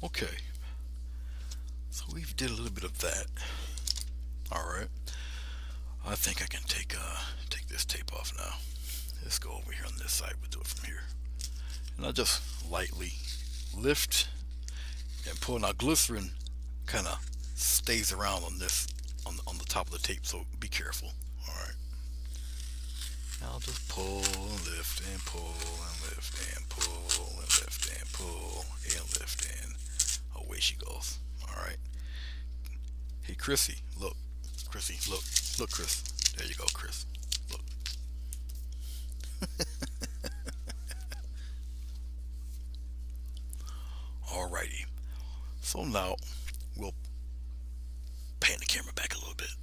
Okay, so we did a little bit of that. All right, I think I can take this tape off now. Let's go over here on this side. We'll do it from here, and I just lightly lift and pull. Now glycerin kind of stays around on this on the top of the tape, so be careful. All right. I'll just pull and lift and pull and lift and pull and lift and pull and lift and away she goes. All right. Hey Chrissy, look. Chrissy, look, Chris. There you go, Chris. Look. Alrighty. So now we'll pan the camera back a little bit.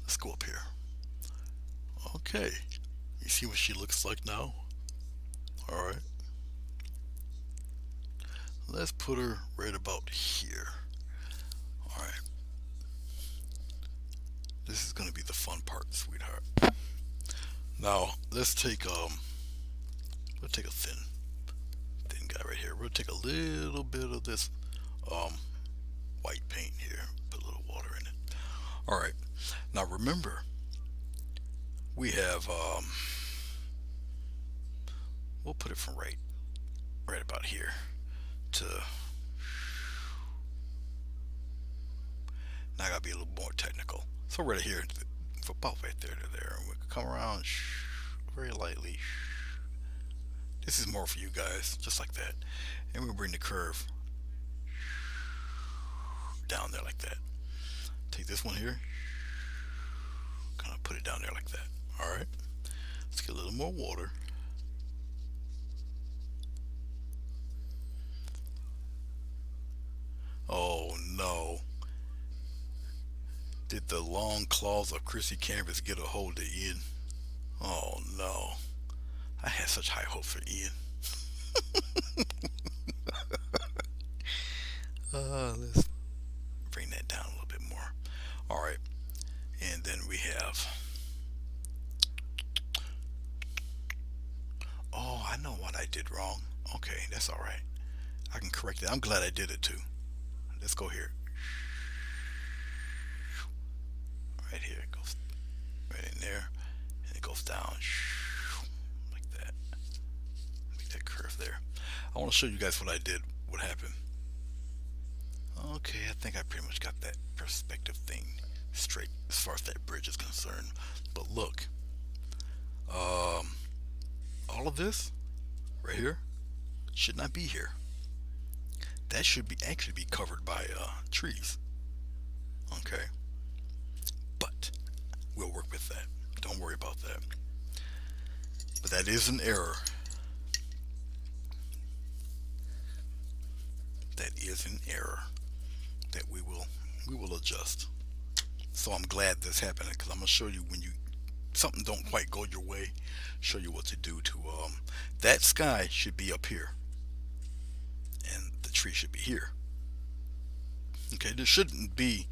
Let's go up here. Okay. You see what she looks like now? Alright. Let's put her right about here. Alright. This is gonna be the fun part, sweetheart. Now let's take we'll take a thin guy right here. We'll take a little bit of this white paint here, put a little water in it. Alright. Now remember, we have we'll put it from right about here to, now I gotta be a little more technical. So right here, about right there to there, and we can come around very lightly. This is more for you guys, just like that, and we'll bring the curve down there like that. Take this one here, kind of put it down there like that. All right, let's get a little more water. Oh no. Did the long claws of Chrissy Canvas get a hold of Ian? Oh no. I had such high hopes for Ian. Let's bring that down a little bit more. Alright. And then we have, oh, I know what I did wrong. Okay, that's alright. I can correct it. I'm glad I did it too. Let's go here. Right here, it goes right in there, and it goes down like that. Make that curve there. I want to show you guys what I did, what happened. Okay, I think I pretty much got that perspective thing straight as far as that bridge is concerned. But look, all of this right here should not be here. That should be actually be covered by trees. Okay, but we'll work with that. Don't worry about that. But that is an error. That is an error that we will adjust. So I'm glad this happened, because I'm gonna show you when something don't quite go your way, show you what to do to that sky should be up here, and the tree should be here. Okay, there shouldn't be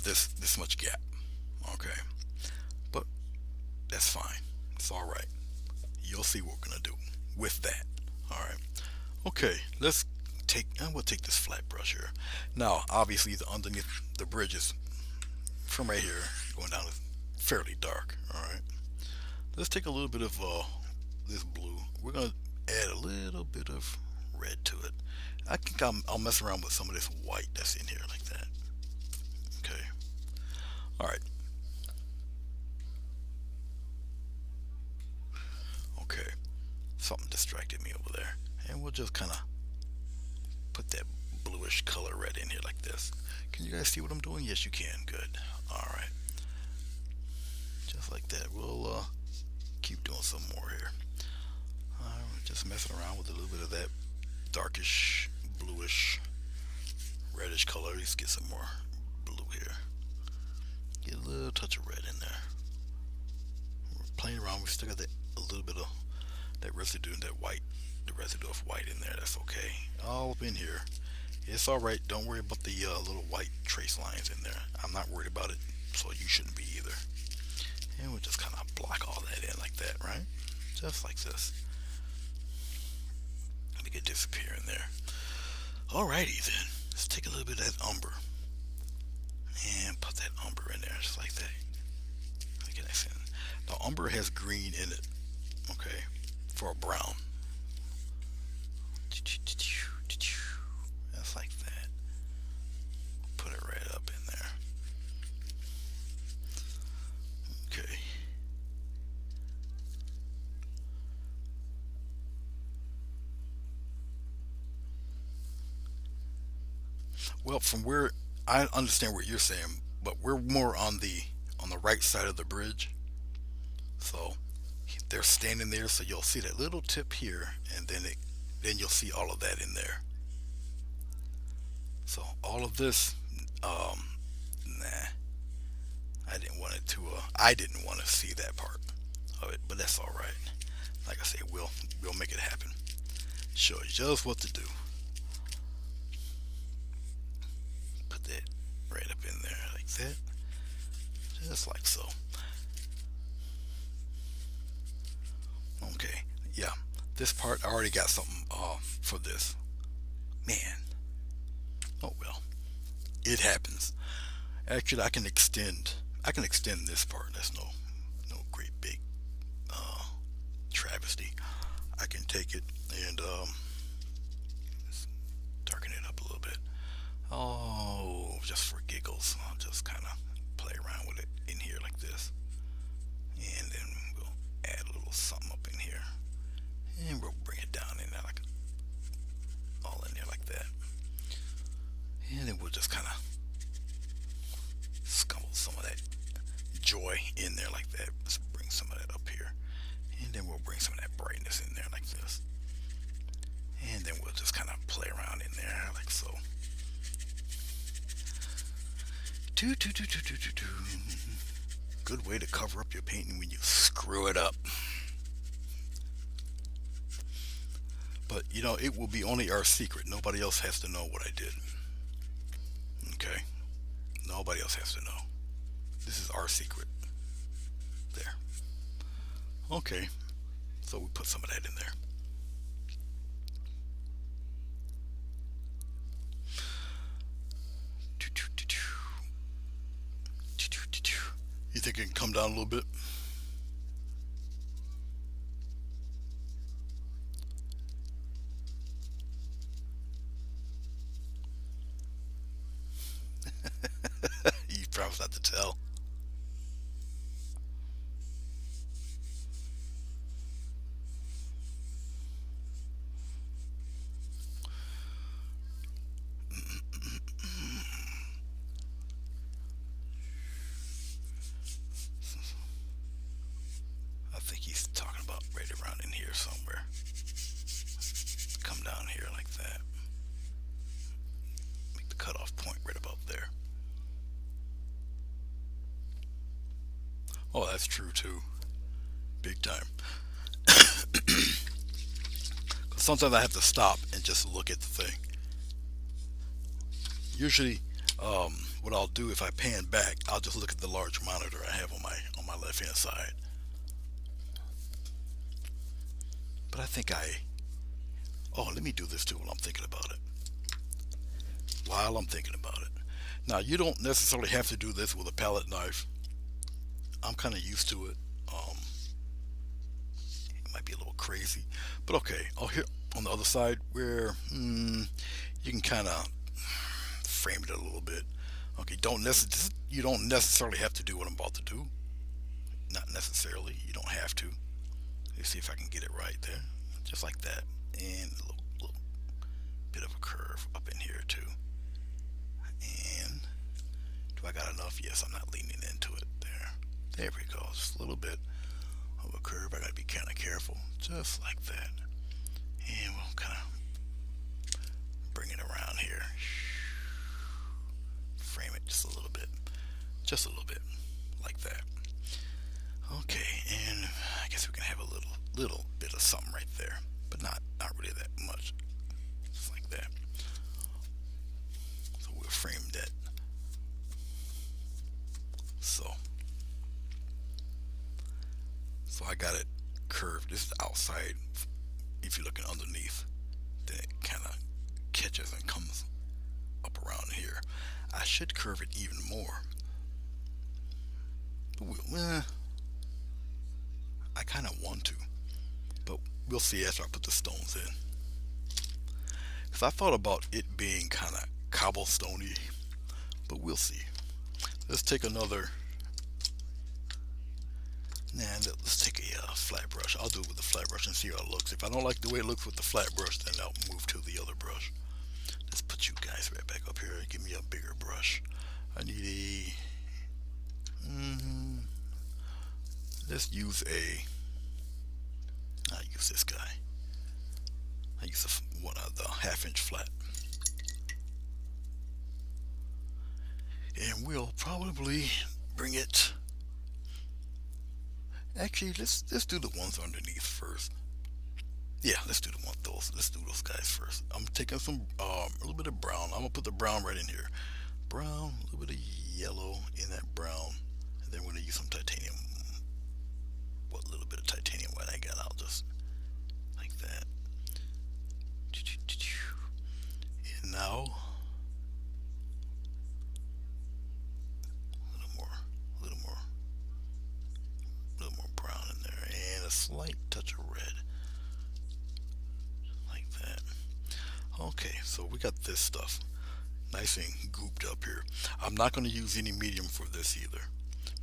this much gap. Okay, but that's fine. It's all right. You'll see what we're gonna do with that. All right. Okay, we'll take this flat brush here. Now, obviously, the underneath the bridge is from right here going down is fairly dark. All right. Let's take a little bit of this blue. We're gonna add a little bit of red to it. I think I'll mess around with some of this white that's in here like that. Okay. All right. Okay. Something distracted me over there, and we'll just kind of put that bluish color red in here like this. Can you guys see what I'm doing? Yes, you can. Good. All right. Just like that. We'll keep doing some more here. Just messing around with a little bit of that darkish, bluish, reddish color. Let's get some more blue here. Get a little touch of red in there. We're playing around. We still got that a little bit of that residue, that white, the residue of white in there. That's okay. All up in here. It's all right. Don't worry about the little white trace lines in there. I'm not worried about it, so you shouldn't be either. And we'll just kind of block all that in like that, right? Just like this. Make it disappear in there. Alrighty then. Let's take a little bit of that umber and put that umber in there just like that. Make it nice. Now umber has green in it. Okay, for a brown. Just like that. Put it right up in there. Okay. Well, from where I understand what you're saying, but we're more on the right side of the bridge. So they're standing there, so you'll see that little tip here, and then you'll see all of that in there. So all of this, nah, I didn't want to see that part of it, but that's all right. Like I say, we'll make it happen. Show you just what to do. Put that right up in there like that, just like so. Okay, yeah, this part I already got something for this. Man, oh well, it happens. Actually, I can extend this part. That's no great big uh, travesty. I can take it and darken it up a little bit. Oh, just for giggles, I'll just kind of play around with it in here like this, and then we'll add a little something up in here, and we'll bring it down in there like all in there like that, and then we'll just kind of scumble some of that joy in there like that. Let's bring some of that up here, and then we'll bring some of that brightness in there like this, and then we'll just kind of play around in there like so. Do, do, do, do, do, do, do. Good way to cover up your painting when you screw it up. But it will be only our secret. Nobody else has to know what I did. Okay? Nobody else has to know. This is our secret. There. Okay. So we put some of that in there. You think it can come down a little bit? You promise not to tell. I think he's talking about right around in here somewhere. Come down here like that. Make the cutoff point right about there. Oh, that's true too. Big time. 'Cause sometimes I have to stop and just look at the thing. Usually, what I'll do if I pan back, I'll just look at the large monitor I have on my left hand side. But I think let me do this too while I'm thinking about it. While I'm thinking about it. Now, you don't necessarily have to do this with a palette knife. I'm kind of used to it. It might be a little crazy, but okay. on the other side where you can kind of frame it a little bit. Okay, you don't necessarily have to do what I'm about to do. Not necessarily. You don't have to. Let's see if I can get it right there, just like that, and little bit of a curve up in here too. And do I got enough? Yes, I'm not leaning into it there. There we go. Just a little bit of a curve. I gotta be kind of careful, just like that. And we'll kind of bring it around here. Frame it just a little bit, like that. Okay, and I guess we can have a little bit of something right there, but not really that much. Just like that. So we'll frame that. So so I got it curved. This is the outside. If you're looking underneath, then it kind of catches and comes up around here. I should curve it even more. I kind of want to, but we'll see after I put the stones in. Because I thought about it being kind of cobblestoney, but we'll see. Let's take another. Nah, let's take a flat brush. I'll do it with the flat brush and see how it looks. If I don't like the way it looks with the flat brush, then I'll move to the other brush. Let's put you guys right back up here. Give me a bigger brush. I need a. Let's use a. I use this guy. I use one of the half-inch flat, and we'll probably bring it. Actually, let's do the ones underneath first. Yeah, let's do the one those. Let's do those guys first. I'm taking some a little bit of brown. I'm gonna put the brown right in here. Brown, a little bit of yellow in that brown, and then we're gonna use some titanium. What little bit of titanium white I got, I'll just like that. And now a little more, a little more, a little more brown in there, and a slight touch of red, like that. Okay, so we got this stuff nice and gooped up here. I'm not going to use any medium for this either,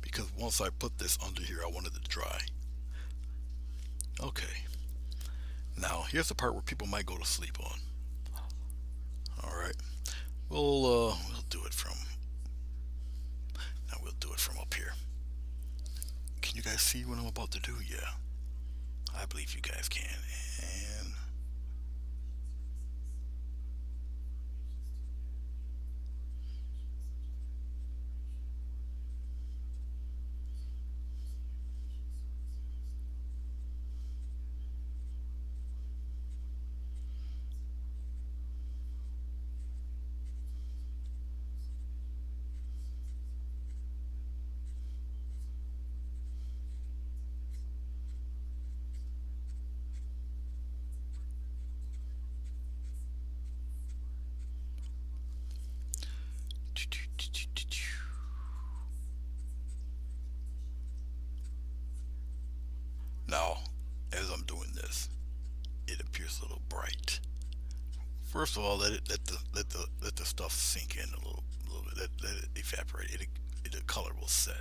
because once I put this under here, I want it to dry. Okay, now here's the part where people might go to sleep on. All right, we'll do it from now. We'll do it from up here. Can you guys see what I'm about to do? Yeah, I believe you guys can. And now, as I'm doing this, it appears a little bright. First of all, let the stuff sink in a little bit. Let it evaporate. The color will set.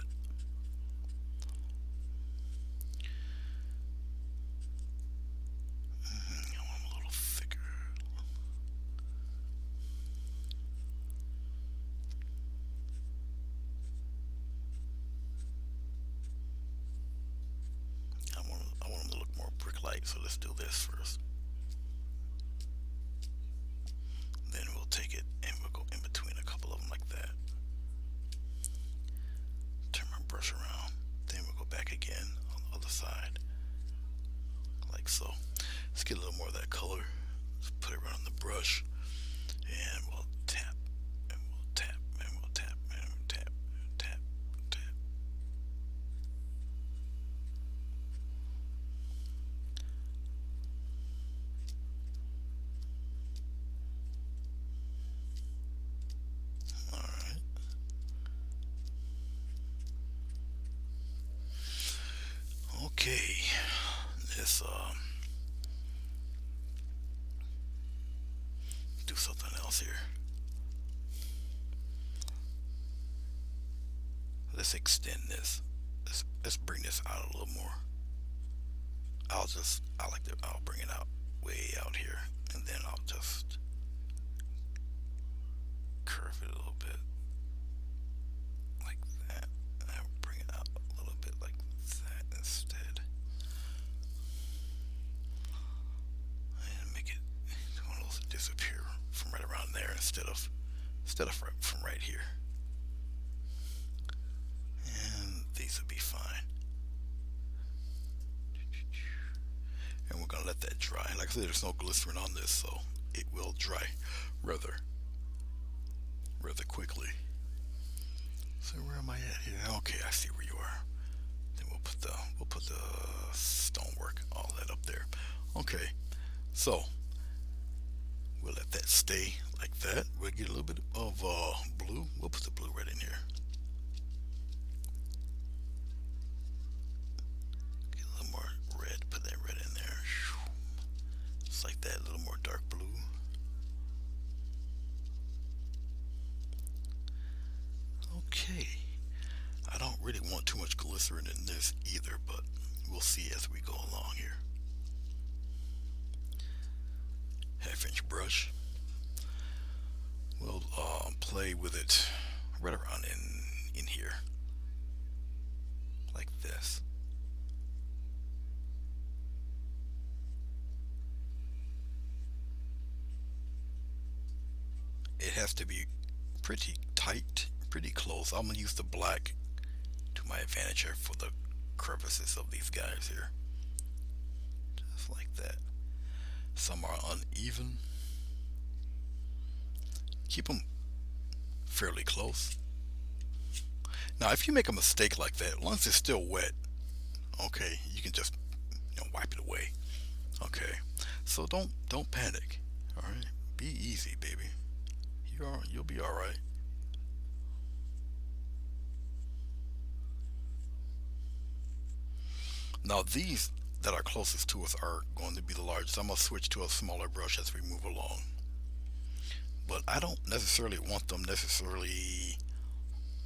I want them a little thicker. I want them to look more brick-like. So let's do this first. Then we'll take it and we'll go in between a couple of them like that. Turn my brush around. Then we'll go back again on the other side, like so. Let's get a little more of that color. Let's put it right on the brush, and we'll tap, and we'll tap, and we'll tap, and we'll tap, tap, tap. All right. Okay. This something else here. Let's extend this. Let's bring this out a little more. I'll bring it out way out here, and then I'll just curve it a little bit like that. And I'll bring it out a little bit like that instead. And make it one of those disappear from right around there instead of from right here. And these will be fine. And we're gonna let that dry. Like I said, there's no glycerin on this, so it will dry rather quickly. So where am I at here? Okay, I see where you are. Then we'll put the stonework, all that up there. Okay, so we'll let that stay like that. We'll get a little bit of blue. We'll put the blue right in here. Get a little more red. Put that red in there. Just like that. A little more dark blue. Okay. I don't really want too much glycerin in this either, but we'll see as we go along here. Half-inch brush. We'll play with it right around in here, like this. It has to be pretty tight, pretty close. I'm gonna use the black to my advantage here for the crevices of these guys here, just like that. Some are uneven. Keep them fairly close. Now, if you make a mistake like that, once it's still wet, okay, you can just wipe it away. Okay, so don't panic. All right, be easy, baby. You'll be all right. Now, these that are closest to us are going to be the largest. I'm gonna switch to a smaller brush as we move along. But I don't necessarily want them necessarily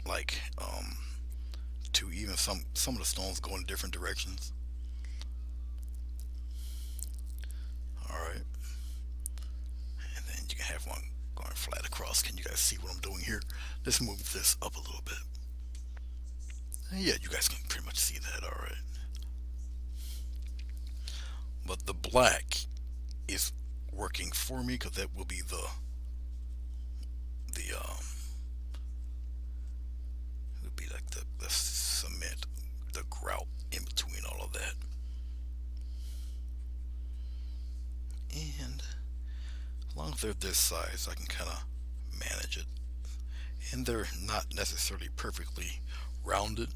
like to even some of the stones go in different directions. All right, and then you can have one going flat across. Can you guys see what I'm doing here? Let's move this up a little bit. And yeah, you guys can pretty much see that. All right, but the black is working for me because that will be the it would be like the cement, the grout in between all of that. And as long as they're this size, I can kind of manage it. And they're not necessarily perfectly rounded.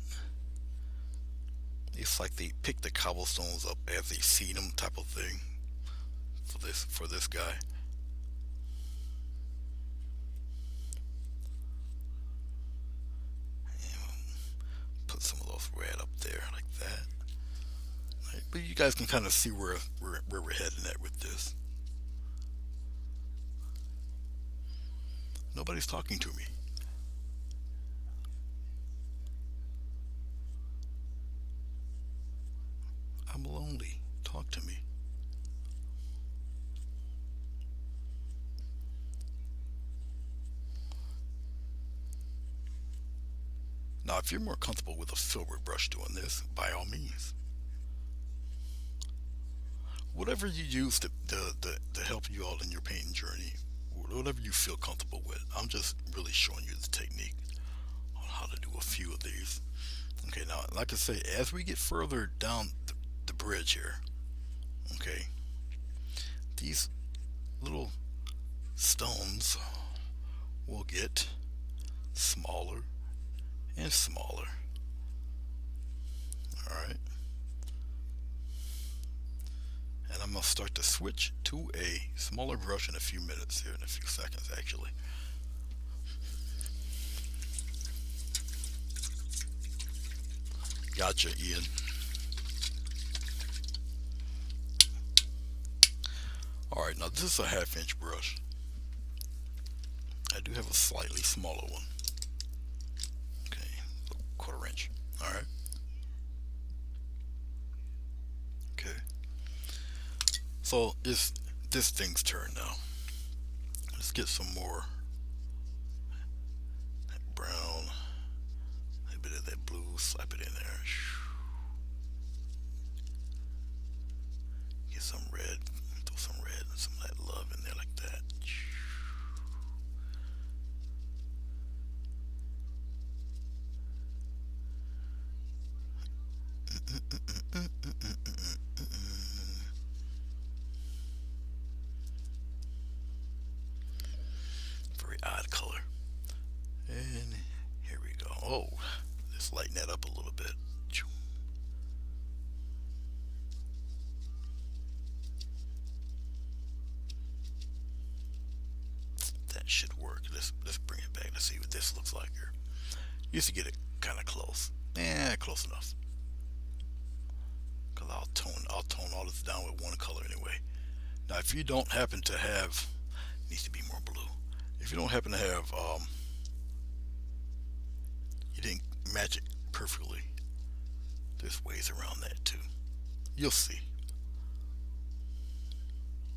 It's like they pick the cobblestones up as they see them type of thing for this guy. Put some of those red up there like that. Right, but you guys can kind of see where we're heading at with this. Nobody's talking to me. I'm lonely. Talk to me. Now, if you're more comfortable with a filbert brush doing this, by all means. Whatever you use to help you all in your painting journey, whatever you feel comfortable with. I'm just really showing you the technique on how to do a few of these. Okay, now, like I say, as we get further down the bridge here, okay, these little stones will get smaller and smaller. Alright. And I'm going to start to switch to a smaller brush in a few minutes here, in a few seconds actually. Gotcha, Ian. Alright, now this is a 1/2 inch brush. I do have a slightly smaller one. Okay, quarter inch. All right. Okay. So it's this thing's turn now. Let's get some more brown, a bit of that blue. Slap it in there. Get some red. Throw some red and some of that love in there like that. Very odd color. And here we go. Oh, let's lighten that up a little bit. That should work. Let's bring it back. Let's see what this looks like here. Used to get it kind of close. Close enough. Cause I'll tone all this down with one color anyway. Now, if you don't happen to have, needs to be more blue. If you don't happen to have, you didn't match it perfectly. There's ways around that too. You'll see.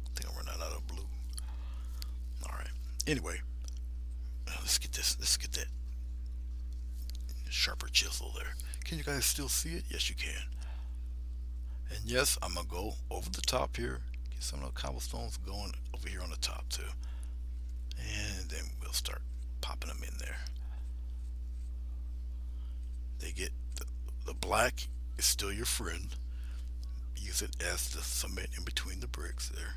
I think I'm running out of blue. All right. Anyway, let's get this. Let's get that sharper chisel there. Can you guys still see it? Yes, you can. And yes, I'm gonna go over the top here. Get some of the cobblestones going over here on the top too. And then we'll start popping them in there. They get the black is still your friend. Use it as the cement in between the bricks there.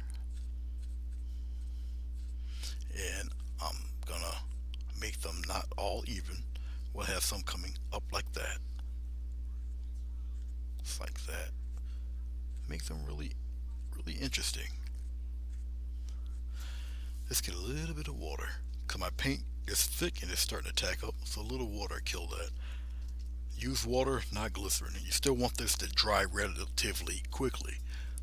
And I'm gonna make them not all even. We'll have some coming up like that. Just like that. Make them really, really interesting. Let's get a little bit of water. Cause my paint is thick and it's starting to tack up. So a little water kill that. Use water, not glycerin. You still want this to dry relatively quickly.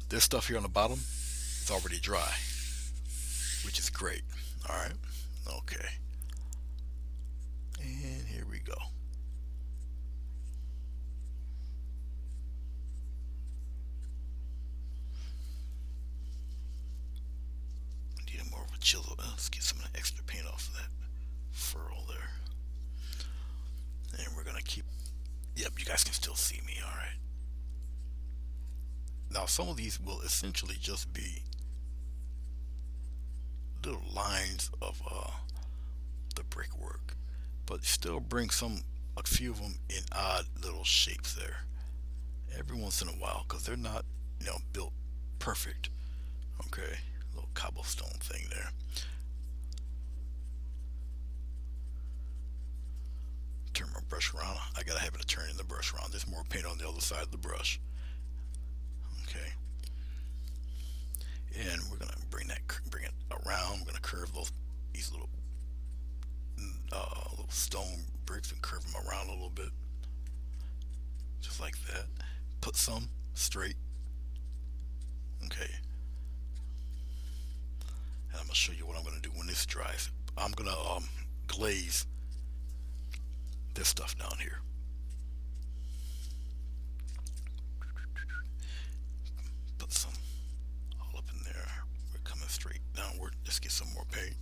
This stuff here on the bottom is already dry, which is great. All right. Okay. And here we go. Need more of a chisel. Let's get some of the extra paint off of that furrow there. And we're gonna keep. Yep, you guys can still see me. All right. Now some of these will essentially just be little lines of the brickwork, but still bring a few of them in odd little shapes there every once in a while, because they're not, built perfect. Okay, little cobblestone thing there. Turn my brush around. I gotta have it to turn in the brush around. There's more paint on the other side of the brush. Okay, and we're gonna bring it around. We're gonna curve these little stone bricks and curve them around a little bit, just like that. Put some straight. Okay, and I'm gonna show you what I'm gonna do when this dries. I'm gonna glaze this stuff down here. Put some all up in there. We're coming straight downward. Let's get some more paint.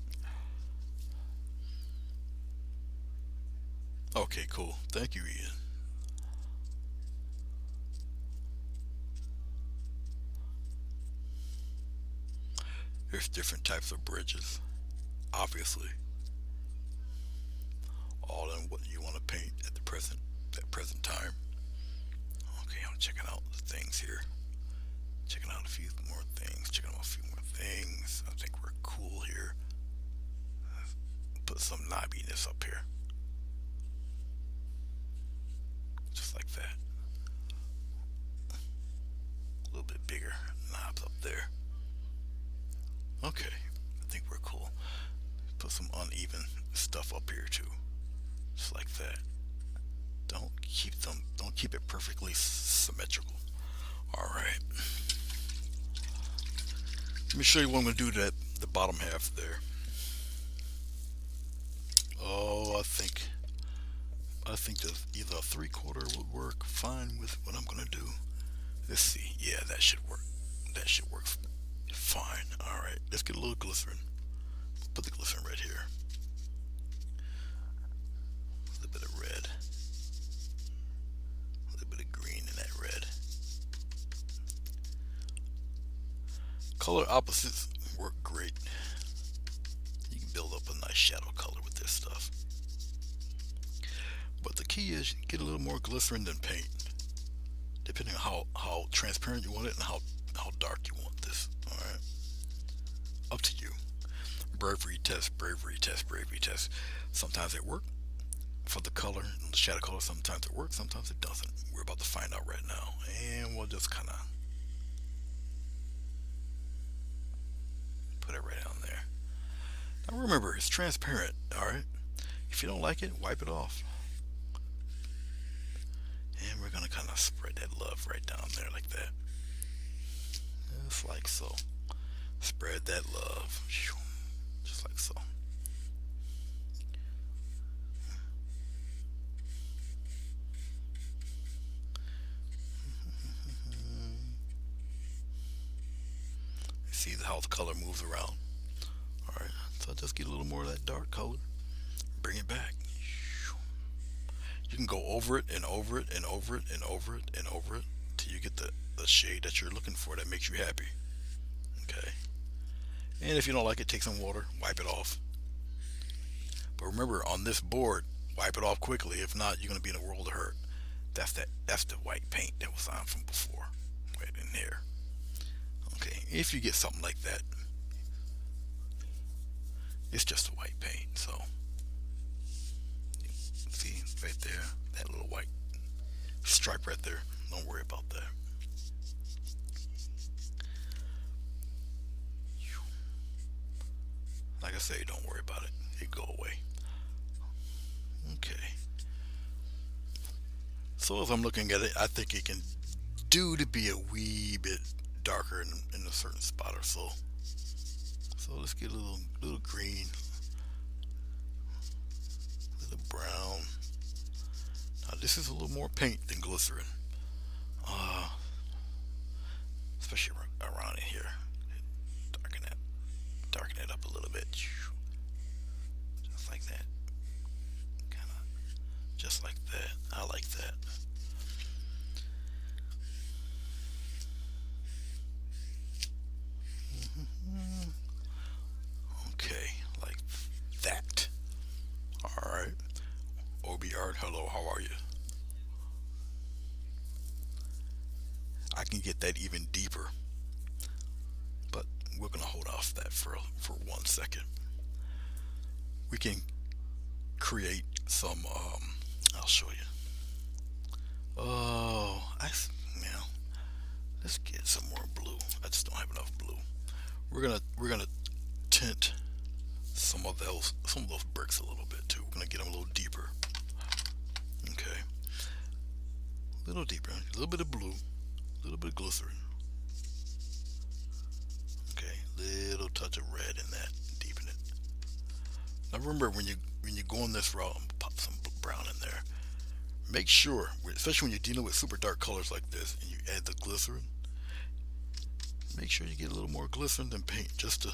Okay, cool. Thank you, Ian. There's different types of bridges, obviously, all in what you want to paint at present time. Okay, I'm checking out the things here. Checking out a few more things. Checking out a few more things. I think we're cool here. Put some knobbiness up here, just like that. A little bit bigger knobs up there. Okay, I think we're cool. Put some uneven stuff up here too, just like that. Don't keep it perfectly symmetrical. All right. Let me show you what I'm gonna do to the bottom half there. Oh, I think that either a 3/4 would work fine with what I'm gonna do. Let's see. Yeah, that should work. That should work fine. All right, let's get a little glycerin. Put the glycerin right here. A little bit of red. A little bit of green in that red. Color opposites work great. You can build up a nice shadow color with this stuff. But the key is get a little more glycerin than paint, depending on how transparent you want it and how dark you want this. All right, up to you. Bravery test, bravery test, bravery test. Sometimes it works for the color, the shadow color. Sometimes it works, sometimes it doesn't. We're about to find out right now, and we'll just kind of put it right on there. Now remember, it's transparent. All right. If you don't like it, wipe it off. And we're gonna kind of spread that love right down there like that. Just like so. Spread that love. Just like so. See how the color moves around. Alright, so just get a little more of that dark color. Bring it back. You can go over it and over it and over it and over it and over it till you get the shade that you're looking for that makes you happy. Okay. And if you don't like it, take some water, wipe it off. But remember, on this board, wipe it off quickly. If not, you're gonna be in a world of hurt. That's the white paint that was on from before. Right in there. Okay. If you get something like that, it's just a white paint. So see right there, that little white stripe right there. Don't worry about that. Like I say, don't worry about it. It go away. Okay. So as I'm looking at it, I think it can do to be a wee bit darker in a certain spot or so. So let's get a little green, a little brown. Now this is a little more paint than glycerin, uh, especially around in here. Darken it up a little bit, just like that. Kind of just like that. I like that. Okay, like that. All right. Wbtt, hello, how are you? I can get that even deeper, but we're gonna hold off that for 1 second. We can create some. I'll show you. Oh, man. Let's get some more blue. I just don't have enough blue. We're gonna tint some of those bricks a little bit too. We're gonna get them a little deeper. Okay, a little deeper. A little bit of blue, a little bit of glycerin. Okay, little touch of red in that. Deepen it. Now remember, when you go on this route, and pop some brown in there. Make sure, especially when you're dealing with super dark colors like this, and you add the glycerin, make sure you get a little more glycerin than paint, just to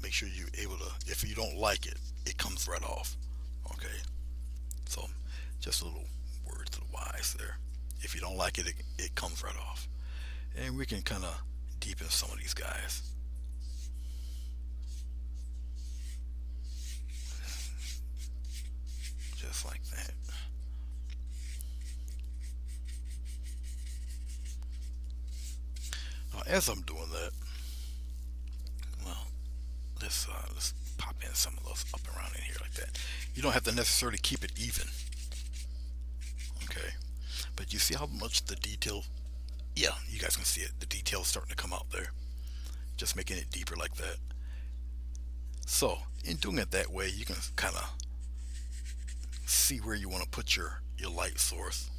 make sure you're able to. If you don't like it, it comes right off. Okay, so just a little word to the wise there. If you don't like it, it comes right off, and we can kind of deepen some of these guys. Just like that. Now, as I'm doing that, well, let's pop in some of those up around in here like that. You don't have to necessarily keep it even, okay? But you see how much the detail, yeah, you guys can see it. The detail is starting to come out there. Just making it deeper like that. So, in doing it that way, you can kind of see where you want to put your light source.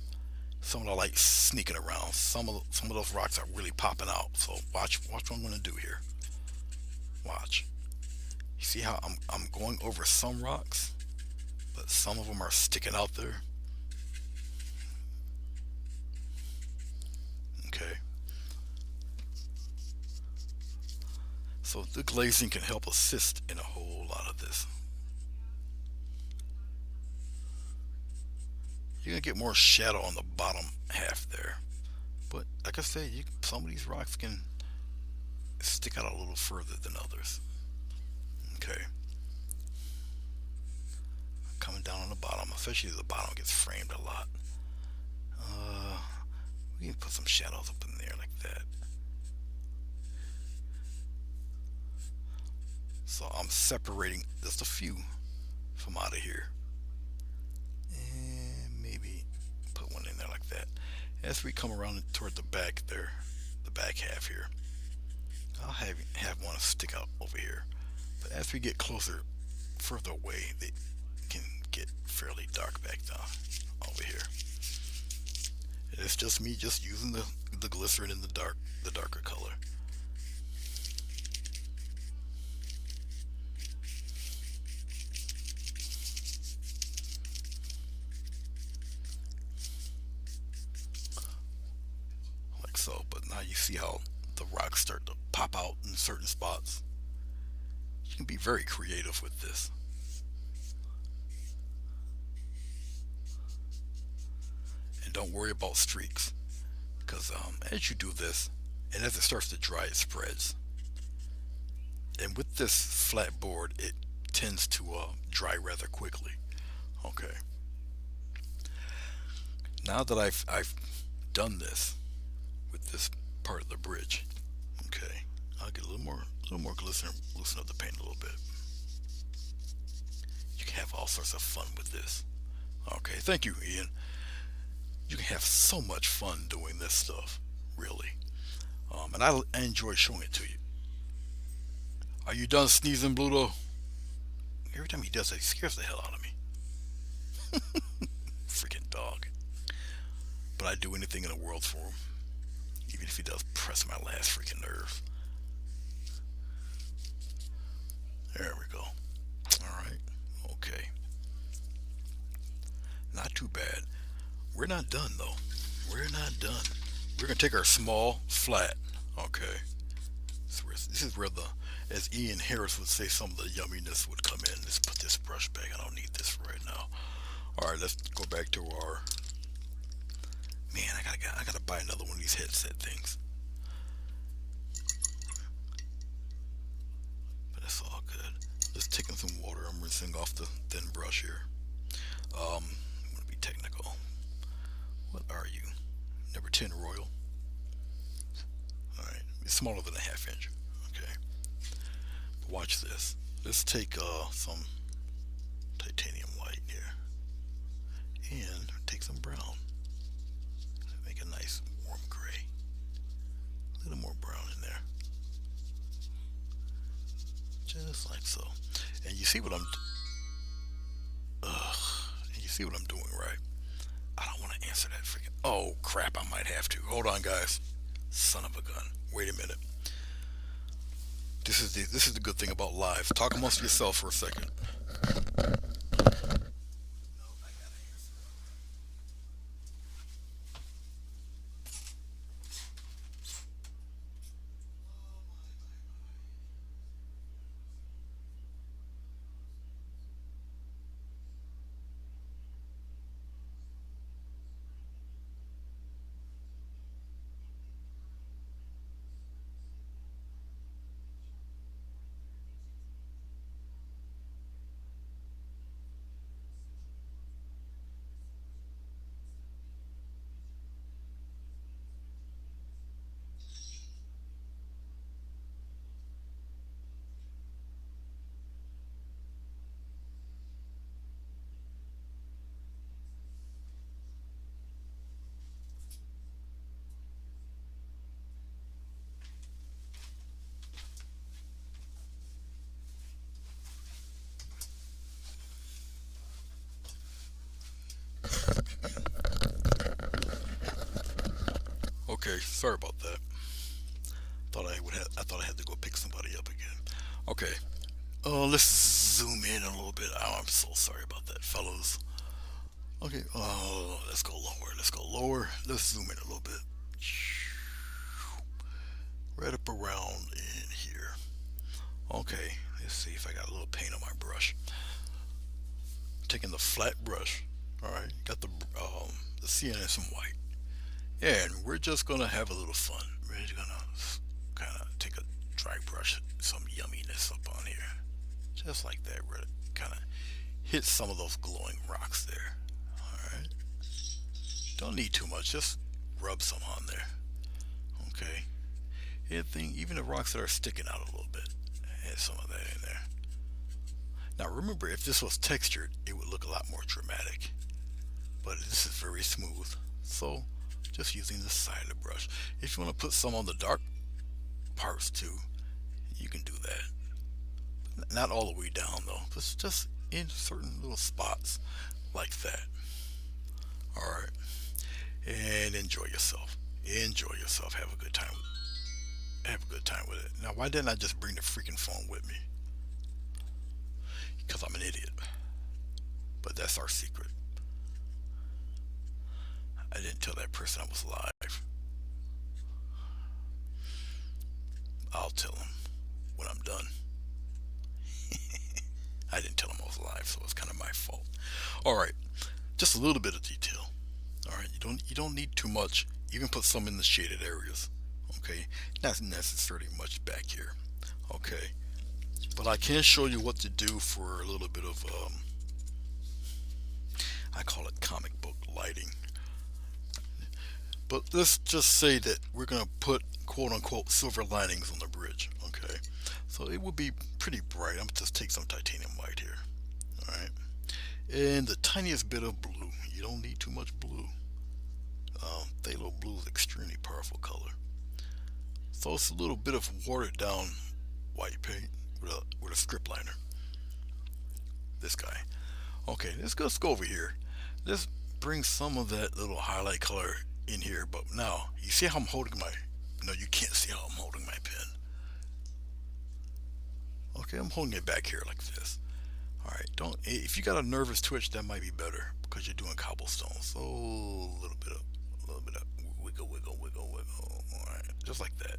Some of the light sneaking around. Some of those rocks are really popping out. So watch what I'm going to do here. Watch. You see how I'm going over some rocks, but some of them are sticking out there. Okay. So the glazing can help assist in a whole lot of this. You're gonna get more shadow on the bottom half there. But like I said, some of these rocks can stick out a little further than others. Okay. Coming down on the bottom, especially the bottom gets framed a lot. Uh, we can put some shadows up in there like that. So I'm separating just a few from out of here. And maybe put one in there like that. As we come around toward the back there, the back half here, I'll have one stick out over here. But as we get closer, further away, they can get fairly dark back down over here. And it's just me just using the glycerin in the darker color. Like so. But now you see how the rocks start to pop out in certain spots. You can be very creative with this. And don't worry about streaks. Because as you do this, and as it starts to dry, it spreads. And with this flat board, it tends to dry rather quickly. Okay. Now that I've done this with this part of the bridge, okay, I'll get a little more glycerin, loosen up the paint a little bit. You can have all sorts of fun with this. Okay, thank you, Ian. You can have so much fun doing this stuff, really. And I enjoy showing it to you. Are you done sneezing, Bluto? Every time he does that, he scares the hell out of me. Freaking dog. But I'd do anything in the world for him, even if he does press my last freaking nerve. There we go. All right. Okay. Not too bad. We're not done though. We're not done. We're gonna take our small flat. Okay. This is where the, as Ian Harris would say, some of the yumminess would come in. Let's put this brush back. I don't need this right now. All right. Let's go back to our. Man, I gotta buy another one of these headset things. But it's all good. Just taking some water. I'm rinsing off the thin brush here. I'm gonna be technical. What are you? Number 10 Royal. All right, it's smaller than a half inch. Okay. But watch this. Let's take some titanium white here, and take some brown. Make a nice warm gray. A little more brown in there. Just like so. And you see what I'm and you see what I'm doing, right? I don't want to answer that freaking. Oh crap, I might have to. Hold on guys. Son of a gun. Wait a minute. This is the good thing about live. Talk amongst yourself for a second. Okay, sorry about that. I thought I had to go pick somebody up again. Okay, Let's zoom in a little bit. Oh, I'm so sorry about that, fellas. Okay, let's go lower. Let's go lower. Let's zoom in a little bit. Right up around in here. Okay, let's see if I got a little paint on my brush. Taking the flat brush. All right, got the CNS in white, and we're just gonna have a little fun. We're just gonna kind of take a dry brush, some yumminess up on here, just like that. We're kind of hit some of those glowing rocks there. All right, don't need too much. Just rub some on there. Okay. Anything, even the rocks that are sticking out a little bit, add some of that in there. Now remember, if this was textured, it would look a lot more dramatic. But this is very smooth, so just using the side of the brush. If you want to put some on the dark parts too, you can do that. Not all the way down though, but just in certain little spots like that. All right, and enjoy yourself. Enjoy yourself. Have a good time. Have a good time with it. Now, why didn't I just bring the freaking phone with me? Because I'm an idiot. But that's our secret. I didn't tell that person I was live. I'll tell him when I'm done. I didn't tell him I was live, so it's kind of my fault. All right, just a little bit of detail. All right, you don't need too much. Even put some in the shaded areas. Okay, not necessarily much back here. Okay, but I can show you what to do for a little bit of I call it comic book lighting. But let's just say that we're gonna put quote unquote silver linings on the bridge. Okay, so it will be pretty bright. I'm gonna just take some titanium white here. All right, and the tiniest bit of blue. You don't need too much blue. Phthalo blue is extremely powerful color. So it's a little bit of watered down white paint with a strip liner. This guy. Okay, let's go over here. Let's bring some of that little highlight color in here. But now, you see how I'm holding my... No, you can't see how I'm holding my pen. Okay, I'm holding it back here like this. Alright, don't... If you got a nervous twitch, that might be better because you're doing cobblestone. So, a little bit of wiggle, wiggle, wiggle, wiggle. Alright, just like that.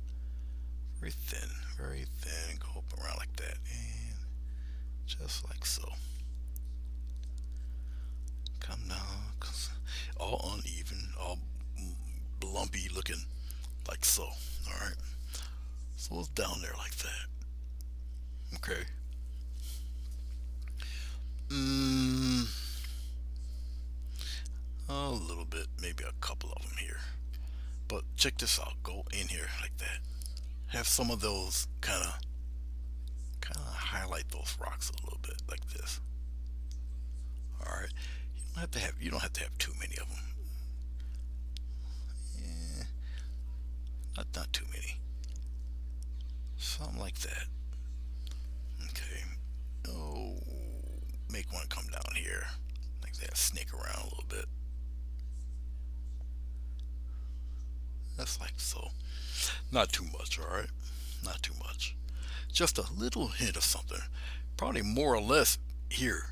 Very thin, very thin. Go up around like that, and just like so. Come down, all uneven, all lumpy looking, like so. All right, so it's down there like that. Okay. Mm, a little bit, maybe a couple of them here. But check this out. Go in here like that. Have some of those kind of highlight those rocks a little bit like this. All right. You don't have to have too many of them. Yeah, not too many. Something like that. Okay. Oh, make one come down here like that. Snake around a little bit. That's like so. Not too much. All right. Not too much. Just a little hint of something. Probably more or less here.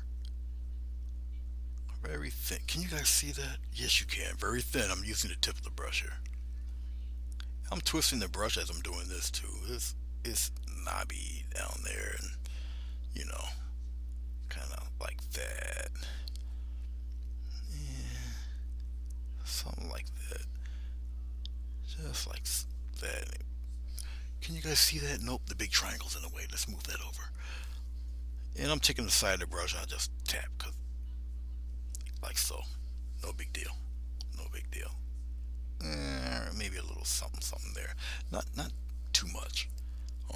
Very thin. Can you guys see that? Yes, you can. Very thin. I'm using the tip of the brush here. I'm twisting the brush as I'm doing this too. It's knobby down there, and you know, kind of like that. Yeah, something like that. Just like that. Can you guys see that? Nope, the big triangle's in the way. Let's move that over. And I'm taking the side of the brush. I just tap, like so. No big deal. No big deal. Maybe a little something, something there. Not too much.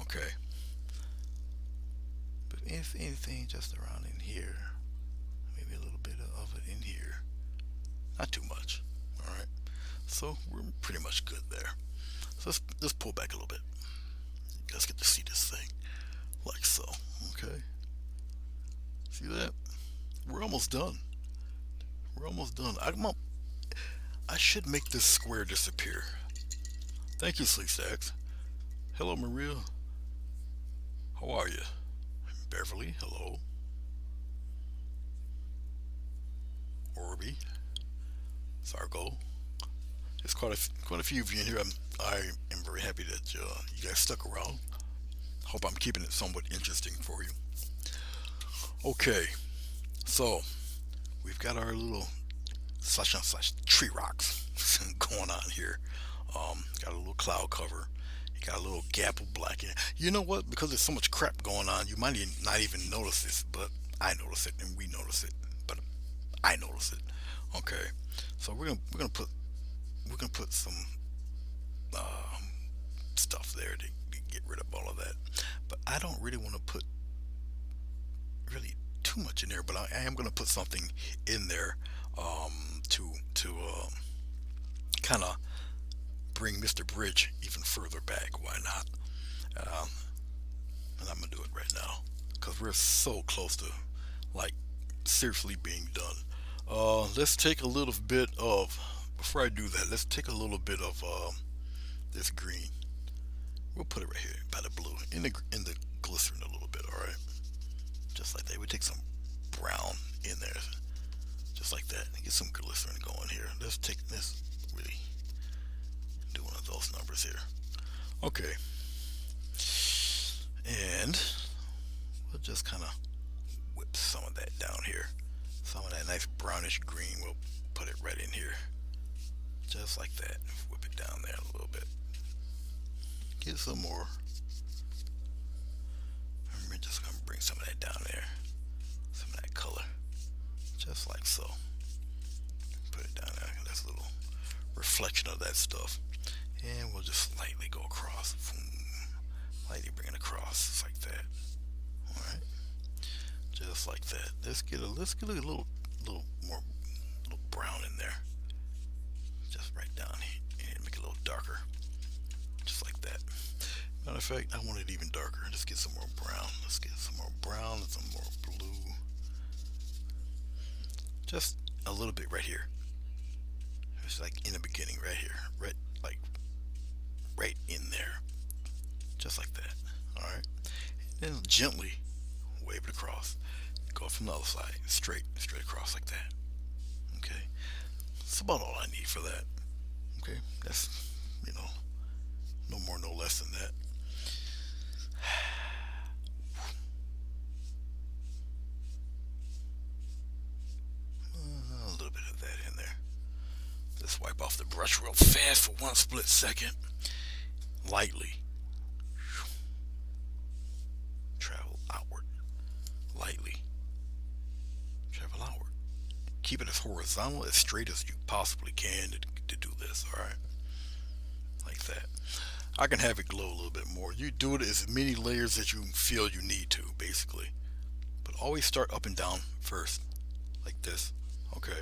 Okay. But if anything, just around in here. Maybe a little bit of it in here. Not too much. All right. So we're pretty much good there. So let's pull back a little bit. You guys get to see this thing, like so. Okay. See that? We're almost done. We're almost done. I should make this square disappear. Thank you, Sleep Stacks. Hello, Maria. How are you? Beverly, hello. Orby, Sargo. There's quite a few of you in here. I am very happy that you guys stuck around. Hope I'm keeping it somewhat interesting for you. Okay, so we've got our little slash on slash tree rocks going on here. Got a little cloud cover. You got a little gap of black in it. You know what? Because there's so much crap going on, you might not even notice this, but I notice it and we notice it. But I notice it. Okay, so we're gonna put some um, stuff there to get rid of all of that. But I don't really want to put really too much in there. But I am gonna put something in there to kind of bring Mr. Bridge even further back. Why not? Um, and I'm gonna do it right now because we're so close to like seriously being done. Let's take a little bit of before I do that. Let's take a little bit of this green. We'll put it right here by the blue in the glycerin a little bit. All right, just like that. We take some brown in there, just like that. Get some glycerin going here. Let's take this really do one of those numbers here. Okay, and we'll just kind of whip some of that down here. Some of that nice brownish green, we'll put it right in here. Just like that. Whip it down there a little bit. Get some more. And we're just going to bring some of that down there. Some of that color. Just like so. Put it down there. That's a little reflection of that stuff. And we'll just slightly go across. Lightly bring it across. Just like that. Alright. Just like that. Let's get a little more little brown in there. Just right down here and make it a little darker. Just like that. Matter of fact, I want it even darker. Let's get some more brown. Let's get some more brown and some more blue. Just a little bit right here. It's like in the beginning right here. Right like right in there. Just like that. Alright. And then gently wave it across. Go from the other side. Straight across like that. Okay. That's about all I need for that. Okay. That's, no more, no less than that. A little bit of that in there. Just wipe off the brush real fast for one split second. Lightly. Travel outward. Lightly. Travel outward. Keep it as horizontal, as straight as you possibly can to do this, alright? Like that. I can have it glow a little bit more. You do it as many layers as you feel you need to, basically. But always start up and down first. Like this. Okay?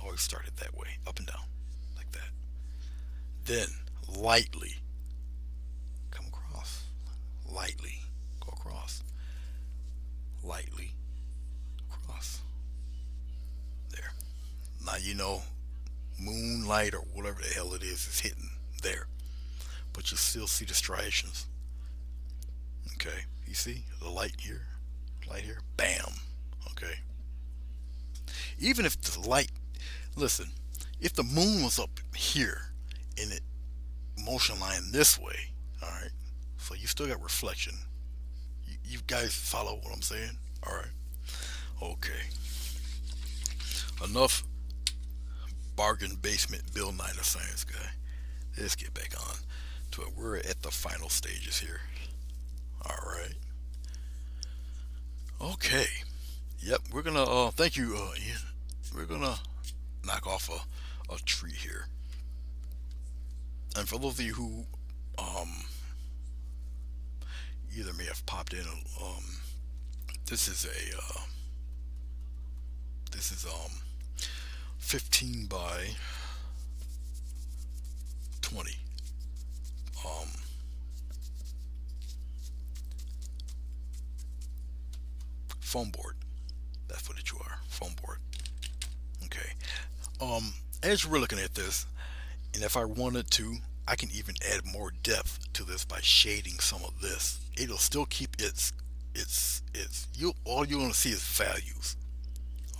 Always start it that way. Up and down. Like that. Then, lightly come across. Lightly go across. Lightly across. There. Now moonlight or whatever the hell it is hitting there. But you still see the striations. Okay. You see the light here? Light here? Bam. Okay. Even if the light, listen, if the moon was up here and it motion line this way, alright, so you still got reflection. You guys follow what I'm saying? Alright. Okay. Enough bargain basement Bill Nye the Science Guy. Let's get back on to it. We're at the final stages here. Alright. Okay. Yep, we're gonna thank you, Ian. We're gonna knock off a tree here. And for those of you who either may have popped in, this is a this is 15 by 20 um foam board. That's what you are, foam board. Okay. As we're looking at this, and if I wanted to, I can even add more depth to to this by shading some of this. It'll still keep its you all you're gonna see is values.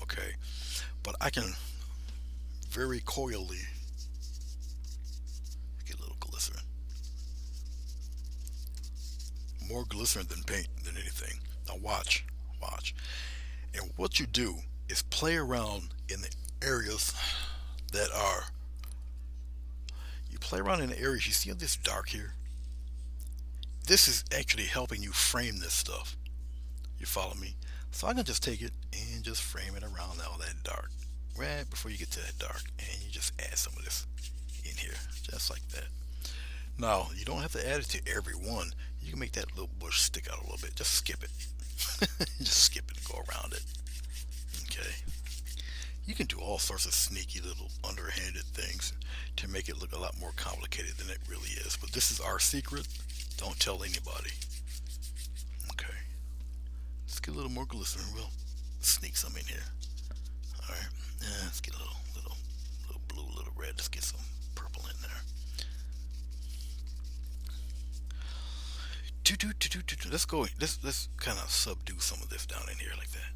Okay. But I can very coyly get a little glycerin. More glycerin than paint than anything. Now watch, watch. And what you do is play around in the areas that are you play around in the areas you see this dark here. This is actually helping you frame this stuff. You follow me? So I can just take it and just frame it around all that dark. Right before you get to that dark. And you just add some of this in here. Just like that. Now, you don't have to add it to every one. You can make that little bush stick out a little bit. Just skip it. Just skip it and go around it. Okay. You can do all sorts of sneaky little underhanded things to make it look a lot more complicated than it really is. But this is our secret. Don't tell anybody. Okay. Let's get a little more glycerin. We'll sneak some in here. All right. Yeah, let's get a little blue, a little red. Let's get some purple in there. Let's go. Let's kind of subdue some of this down in here like that.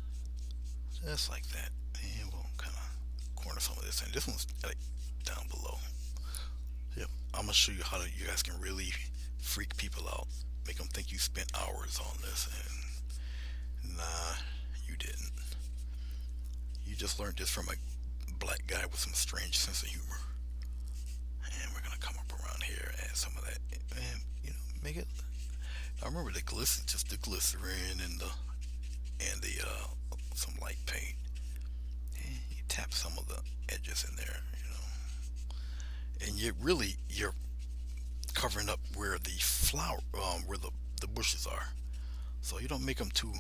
Just like that. And we'll kind of corner some of this in. This one's like down below. Yep. I'm gonna show you how you guys can really freak people out. Make them think you spent hours on this, and nah, you didn't. You just learned this from a black guy with some strange sense of humor. And we're gonna come up around here, add some of that, and make it. Now remember the just the glycerin and the some light paint. And you tap some of the edges in there, and you're covering up where the flower, where the bushes are. So you don't make them too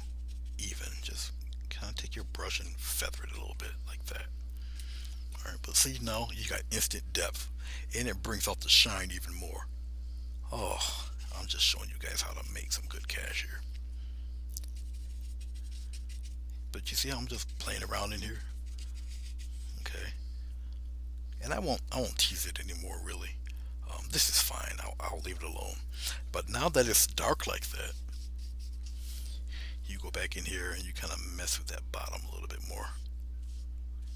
even. Just kind of take your brush and feather it a little bit like that. All right, but see now you got instant depth, and it brings out the shine even more. Oh, I'm just showing you guys how to make some good cash here. But you see how I'm just playing around in here? Okay. And I won't tease it anymore really. This is fine. I'll leave it alone. But now that it's dark like that, you go back in here and you kind of mess with that bottom a little bit more.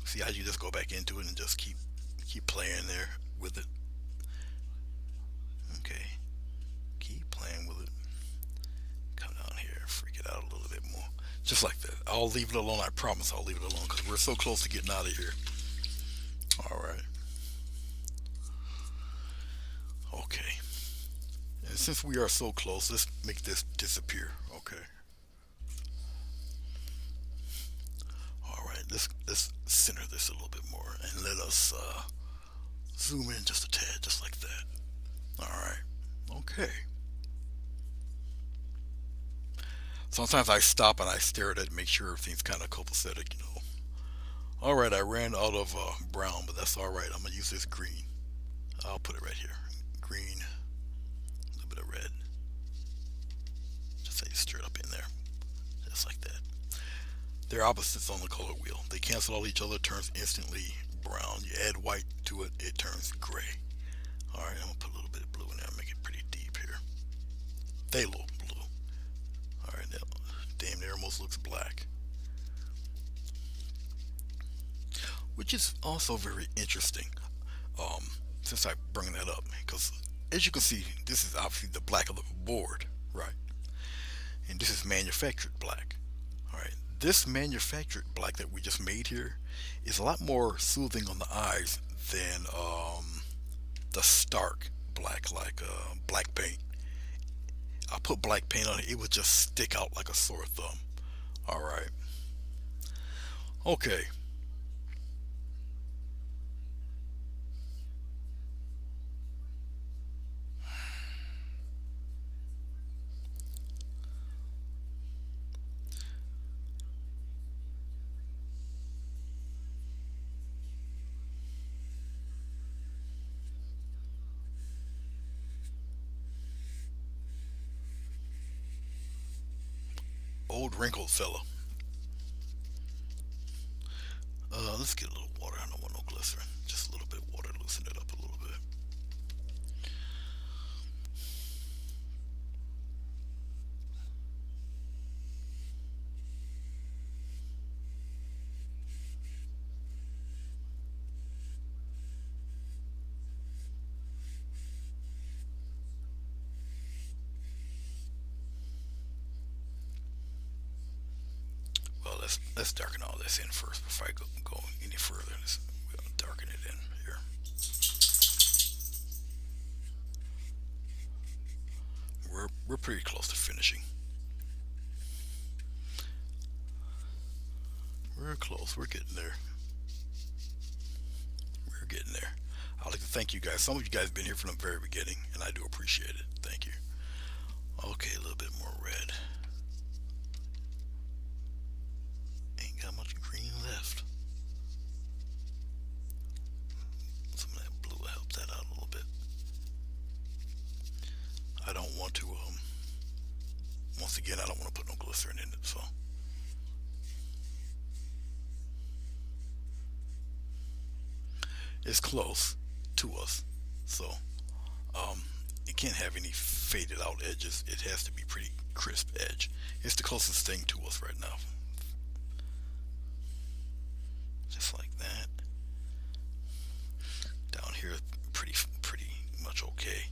See how you just go back into it and just keep playing there with it. Okay. Keep playing with it. Come down here, freak it out a little bit more. Just like that. I'll leave it alone. I promise I'll leave it alone because we're so close to getting out of here. All right. Okay. And since we are so close, let's make this disappear. Okay. All right. Let's center this a little bit more and let us zoom in just a tad, just like that. All right. Okay. Sometimes I stop and I stare at it and make sure everything's kind of copacetic. All right, I ran out of brown, but that's all right. I'm gonna use this green. I'll put it right here. Green, a little bit of red. Just say stir it up in there, just like that. They're opposites on the color wheel. They cancel out each other. It turns instantly brown. You add white to it, it turns gray. All right, I'm gonna put a little bit of blue in there. Make it pretty deep here. Phthalo blue. All right, now, damn, it almost looks black. Which is also very interesting, since I bring that up, because as you can see, this is obviously the black of the board, right? And this is manufactured black. All right, this manufactured black that we just made here is a lot more soothing on the eyes than the stark black, like black paint. I put black paint on it, it would just stick out like a sore thumb. All right. Okay. Old wrinkled fella. Let's get a little water. I don't want no glycerin. Just a little bit of water, loosen it up a little bit. let's darken all this in first before I go any further. We'll darken it in here. We're pretty close to finishing. We're close. We're getting there. We're getting there. I'd like to thank you guys. Some of you guys have been here from the very beginning, and I do appreciate it. Thank you. Okay, a little bit more red. Ain't got much green left. Some of that blue will help that out a little bit. I don't want to, once again, I don't want to put no glycerin in it, so. It's close to us, so um, it can't have any faded out edges. It has to be pretty crisp edge. It's the closest thing to us right now. Just like that. Down here, pretty much okay.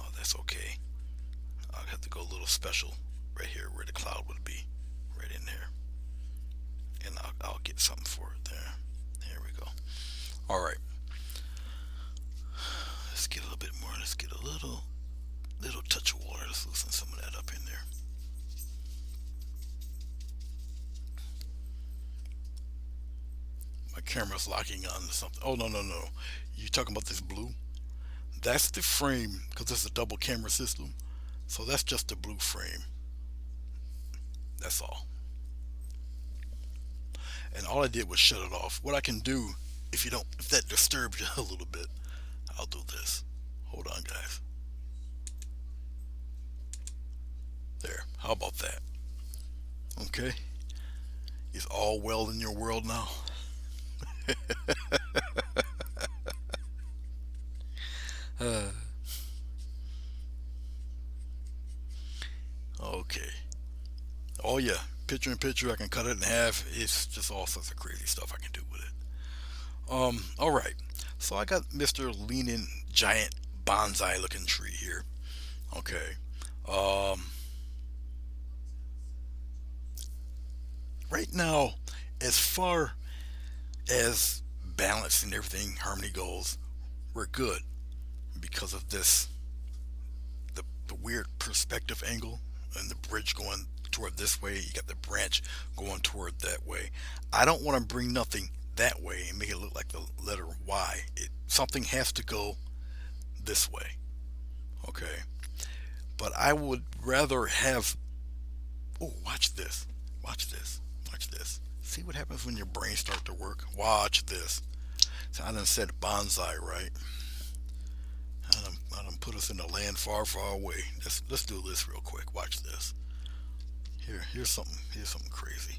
Oh, that's okay. I'll have to go a little special right here where the cloud would be, right in there, and I'll get something for it there. There we go. All right. Let's get a little bit more. Let's get a little touch of water. Let's loosen some of that up in there. My camera's locking on to something. Oh, no. You talking about this blue? That's the frame because it's a double camera system. So that's just the blue frame. That's all. And all I did was shut it off. What I can do, if that disturbs you a little bit, I'll do this. Hold on, guys. There. How about that? Okay. Is all well in your world now? uh, okay. Oh yeah. Picture in picture. I can cut it in half. It's just all sorts of crazy stuff I can do with it. All right. So I got Mr. Leaning Giant bonsai looking tree here. Okay. Um, right now, as far as balance and everything, harmony goes, we're good because of the weird perspective angle and the bridge going toward this way. You got the branch going toward that way. I don't want to bring nothing that way and make it look like the letter Y. Something has to go this way. Okay. But I would rather have. Oh, watch this. Watch this. Watch this. See what happens when your brain starts to work? Watch this. So I done said bonsai, right? I done put us in a land far, far away. Let's do this real quick. Watch this. Here's something crazy.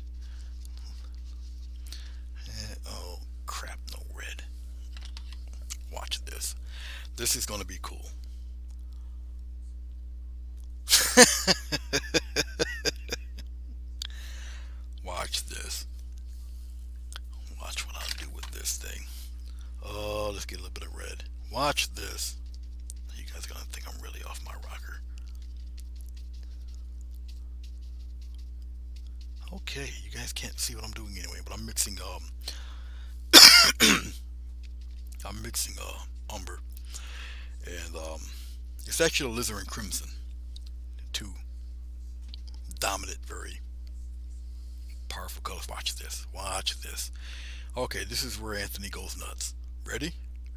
Oh crap! No red. Watch this. This is gonna be cool. Watch this. Watch what I'll do with this thing. Oh, let's get a little bit of red. Watch this. You guys are gonna think I'm really off my rocker. Okay, you guys can't see what I'm doing anyway, but I'm mixing I'm mixing umber and it's actually alizarin crimson. Two dominant, very powerful colors. Watch this. Watch this. Okay, this is where Anthony goes nuts. Ready?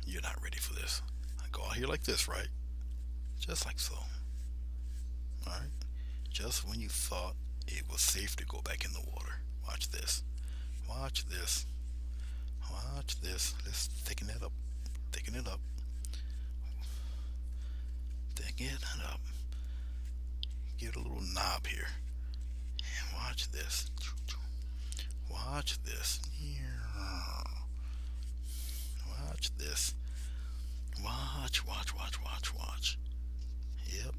You're not ready for this. I go out here like this, right? Just like so. Alright? Just when you thought it was safe to go back in the water. Watch this. Watch this. Watch this. Let's thicken it up. Thicken it up. Thicken it up. Give it a little knob here. And watch this. Watch this. Watch this. Watch. Yep.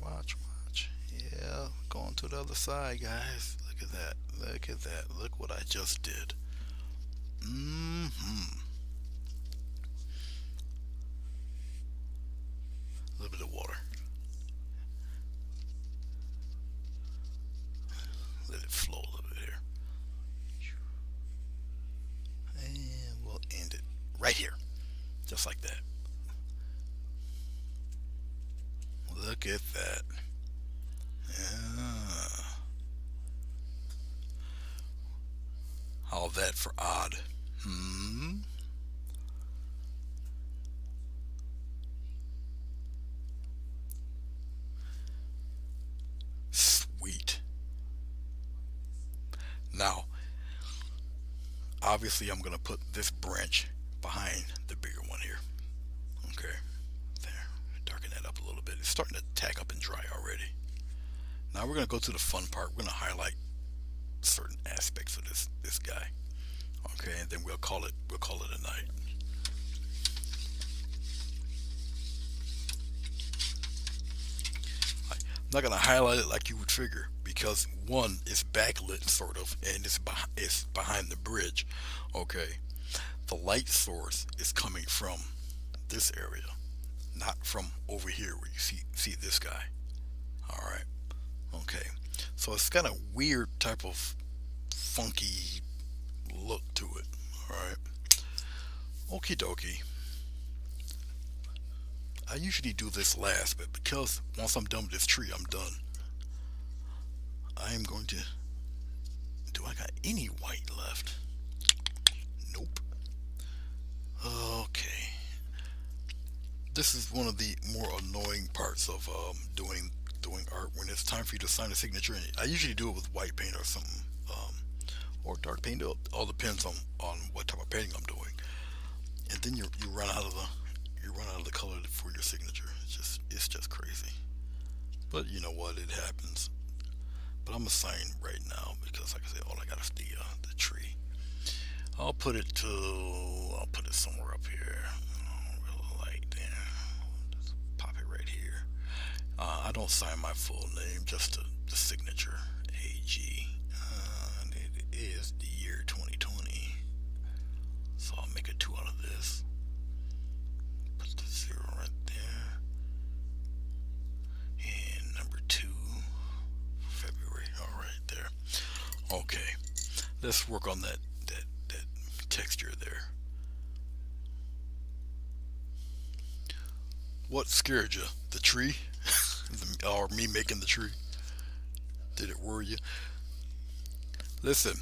Watch. Yeah, going to the other side, guys. Look at that. Look what I just did. A little bit of water. just like that. Look at that. Yeah. All that for odd. Hmm. Sweet. Now, obviously, I'm gonna put this branch behind the bigger one here. Okay. There. Darken that up a little bit. It's starting to tack up and dry already. Now we're gonna go to the fun part. We're gonna highlight certain aspects of this guy. Okay, and then we'll call it a night. I'm not gonna highlight it like you would figure because one is backlit sort of, and it's behind the bridge. Okay, the light source is coming from this area, not from over here where you see this guy. All right. Okay. So it's got a weird type of funky look to it. All right. Okie dokie. I usually do this last, but because once I'm done with this tree, I'm done. I am going to. Do I got any white left? Nope. Okay. This is one of the more annoying parts of doing art when it's time for you to sign a signature. And I usually do it with white paint or something, or dark paint. It all depends on what type of painting I'm doing. And then you run out of the color for your signature. It's just crazy. But you know what? It happens. But I'm gonna sign right now because, like I said, all I got is the tree. I'll put it somewhere up here. Real light there. Just pop it right here. I don't sign my full name, just the signature. AG. And it is the year 2020. So I'll make a two out of this. Put the zero right there. And number two, February. All right, there. Okay, let's work on that texture there. What scared you? The tree, or me making the tree? Did it worry you? Listen,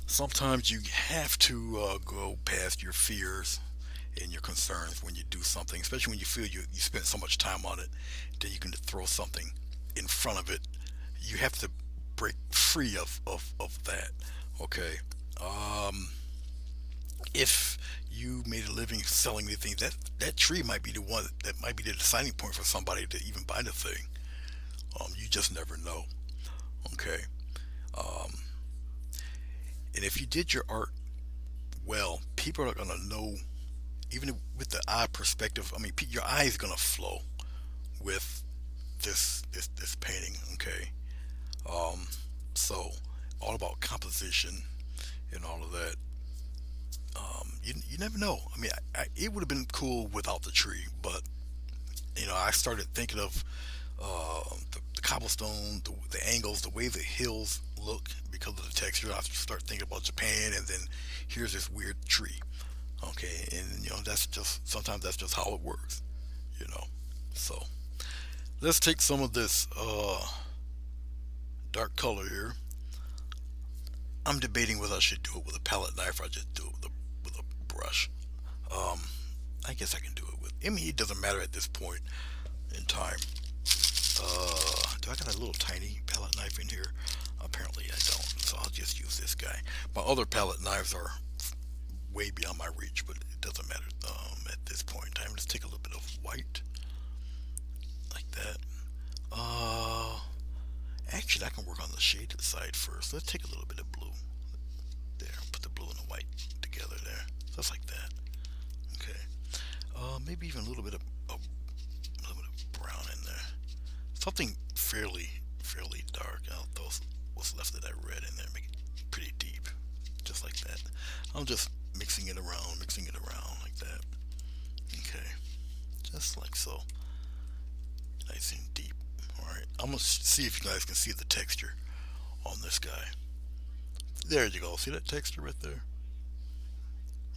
sometimes you have to go past your fears and your concerns when you do something, especially when you feel you spent so much time on it, then you can throw something in front of it. You have to break free of that. Okay. Um, if you made a living selling the thing, that tree might be the one that might be the deciding point for somebody to even buy the thing. You just never know. Okay. Um, and if you did your art well, people are gonna know, even with the eye perspective. I mean, your eye is gonna flow with this painting. Okay. Um, so all about composition and all of that. You never know. I mean, it would have been cool without the tree, but I started thinking of the cobblestone, the angles, the way the hills look because of the texture. I start thinking about Japan, and then here's this weird tree. Okay, and that's just sometimes that's just how it works. You know, so let's take some of this dark color here. I'm debating whether I should do it with a palette knife or I just do it with a brush. Um, I guess I can do it with. I mean, it doesn't matter at this point in time. Do I got a little tiny palette knife in here? Apparently I don't, so I'll just use this guy. My other palette knives are way beyond my reach, but it doesn't matter at this point in time. Let's take a little bit of white, like that. Uh, Actually, I can work on the shaded side first. Let's take a little bit of blue. There, put the blue and the white together there. Just like that. Okay. Maybe even a little bit of brown in there. Something fairly dark. I'll throw what's left of that red in there. Make it pretty deep, just like that. I'm just mixing it around like that. Okay, just like so. Nice and deep. All right. I'm gonna see if you guys can see the texture on this guy. There you go. See that texture right there?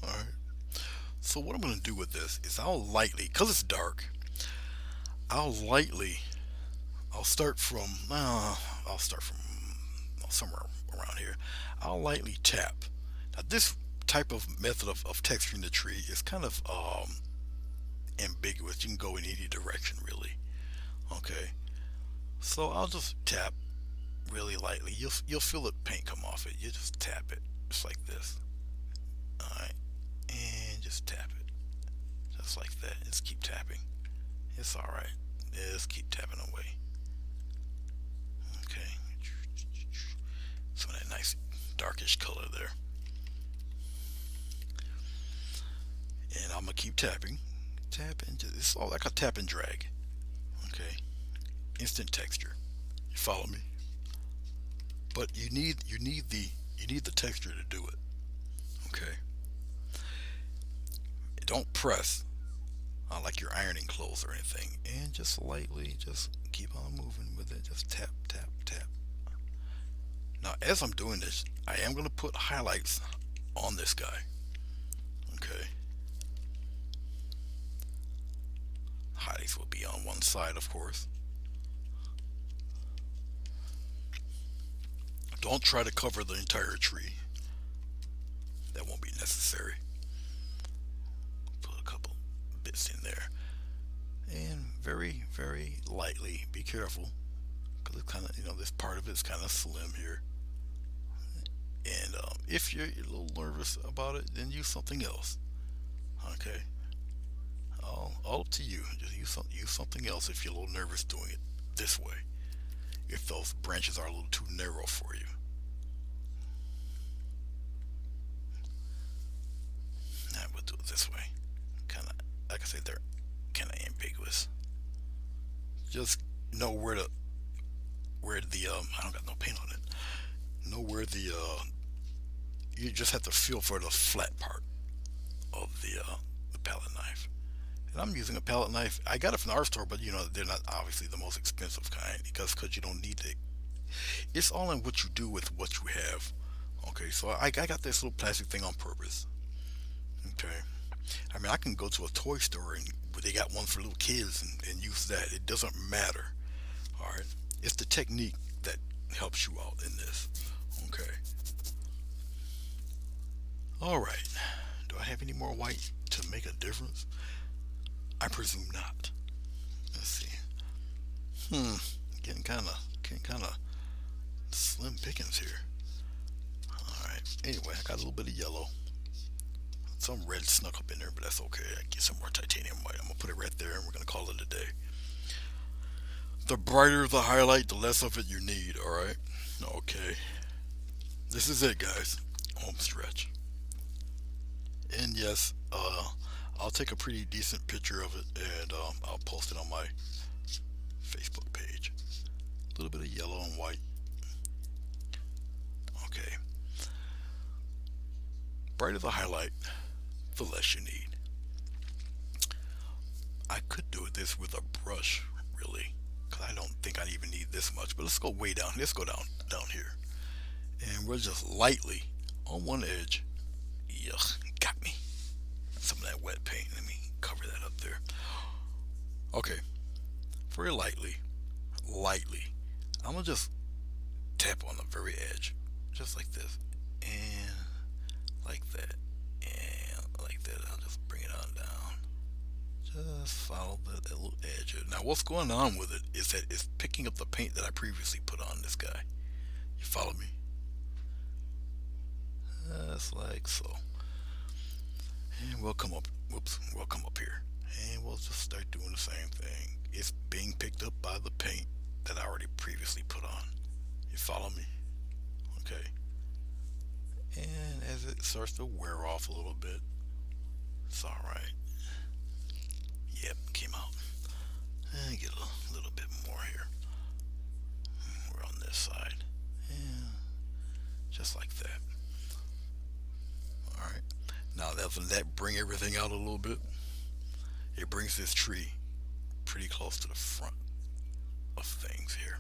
All right. So what I'm going to do with this is I'll lightly, because it's dark, I'll lightly, I'll start from, I'll start from somewhere around here. I'll lightly tap. Now this type of method of texturing the tree is kind of ambiguous. You can go in any direction really. Okay, so I'll just tap really lightly. You'll feel the paint come off it. You just tap it just like this. All right, and just tap it just like that. Just keep tapping. It's all right. Just keep tapping away. Okay, some of that nice darkish color there, and I'm gonna keep tapping, tap and just, it's all like a tap and drag. Okay, instant texture. You follow me? But you need the texture to do it. Okay, don't press like you're ironing clothes or anything, and just lightly, just keep on moving with it. Just tap, tap, tap. Now, as I'm doing this, I am going to put highlights on this guy. Okay, highlights will be on one side, of course. Don't try to cover the entire tree. That won't be necessary. Put a couple bits in there, and very, very lightly. Be careful, because it's kind of, this part of it's kind of slim here. And if you're a little nervous about it, then use something else. Okay, all up to you. Just use something else if you're a little nervous doing it this way. If those branches are a little too narrow for you, now we'll do it this way. Kind of, like I said, they're kind of ambiguous. Just know where the I don't got no paint on it. Know where you just have to feel for the flat part of the palette knife. And I'm using a palette knife. I got it from the art store, but they're not obviously the most expensive kind because you don't need to. It's all in what you do with what you have. Okay, so I got this little plastic thing on purpose. Okay, I mean I can go to a toy store and they got one for little kids and use that. It doesn't matter. All right, it's the technique that helps you out in this. Okay. All right. Do I have any more white to make a difference? I presume not. Let's see. Hmm. Getting kind of slim pickings here. All right. Anyway, I got a little bit of yellow. Some red snuck up in there, but that's okay. I get some more titanium white. I'm gonna put it right there, and we're gonna call it a day. The brighter the highlight, the less of it you need. All right. Okay. This is it, guys. Home stretch. And yes, I'll take a pretty decent picture of it, and I'll post it on my Facebook page. A little bit of yellow and white. Okay. Brighter the highlight, the less you need. I could do this with a brush, really, because I don't think I even need this much. But let's go way down. Let's go down here, and we'll just lightly on one edge. Yuck, got me. Some of that wet paint. Let me cover that up there. Okay, very lightly. I'm gonna just tap on the very edge, just like this, and like that, and like that. I'll just bring it on down. Just follow that little edge. Now, what's going on with it is that it's picking up the paint that I previously put on this guy. You follow me? Just like so. And we'll come up. Whoops. We'll come up here, and we'll just start doing the same thing. It's being picked up by the paint that I already previously put on. You follow me? Okay. And as it starts to wear off a little bit, it's all right. Yep, came out. And get a little bit more here. We're on this side. And just like that. All right. Now, doesn't that bring everything out a little bit? It brings this tree pretty close to the front of things here.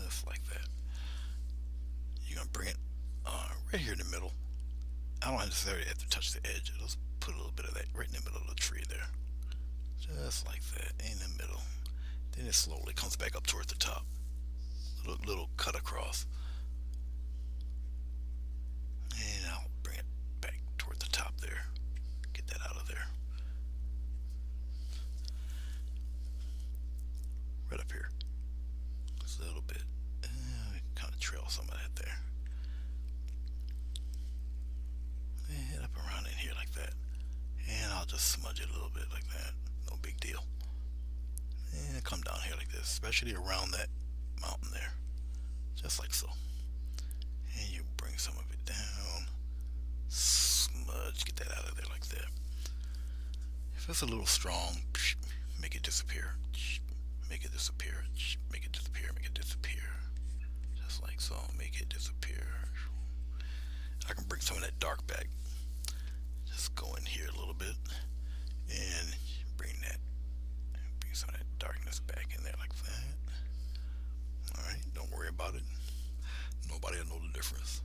Just like that. You're going to bring it right here in the middle. I don't necessarily have to touch the edge. Let's put a little bit of that right in the middle of the tree there. Just like that, in the middle. Then it slowly comes back up towards the top. Little cut across. And I'll bring it back toward the top there. Get that out of there. Right up here. Just a little bit. Kind of trail some of that there. And up around in here like that. And I'll just smudge it a little bit like that. No big deal. And come down here like this, especially around that mountain there. Just like so. And you bring some of it down. Smudge, get that out of there like that. If it's a little strong, make it disappear. Make it disappear. Make it disappear. Make it disappear. Just like so. Make it disappear. I can bring some of that dark back. Just go in here a little bit and bring some of that darkness back in there like that. Alright, don't worry about it. Nobody will know the difference.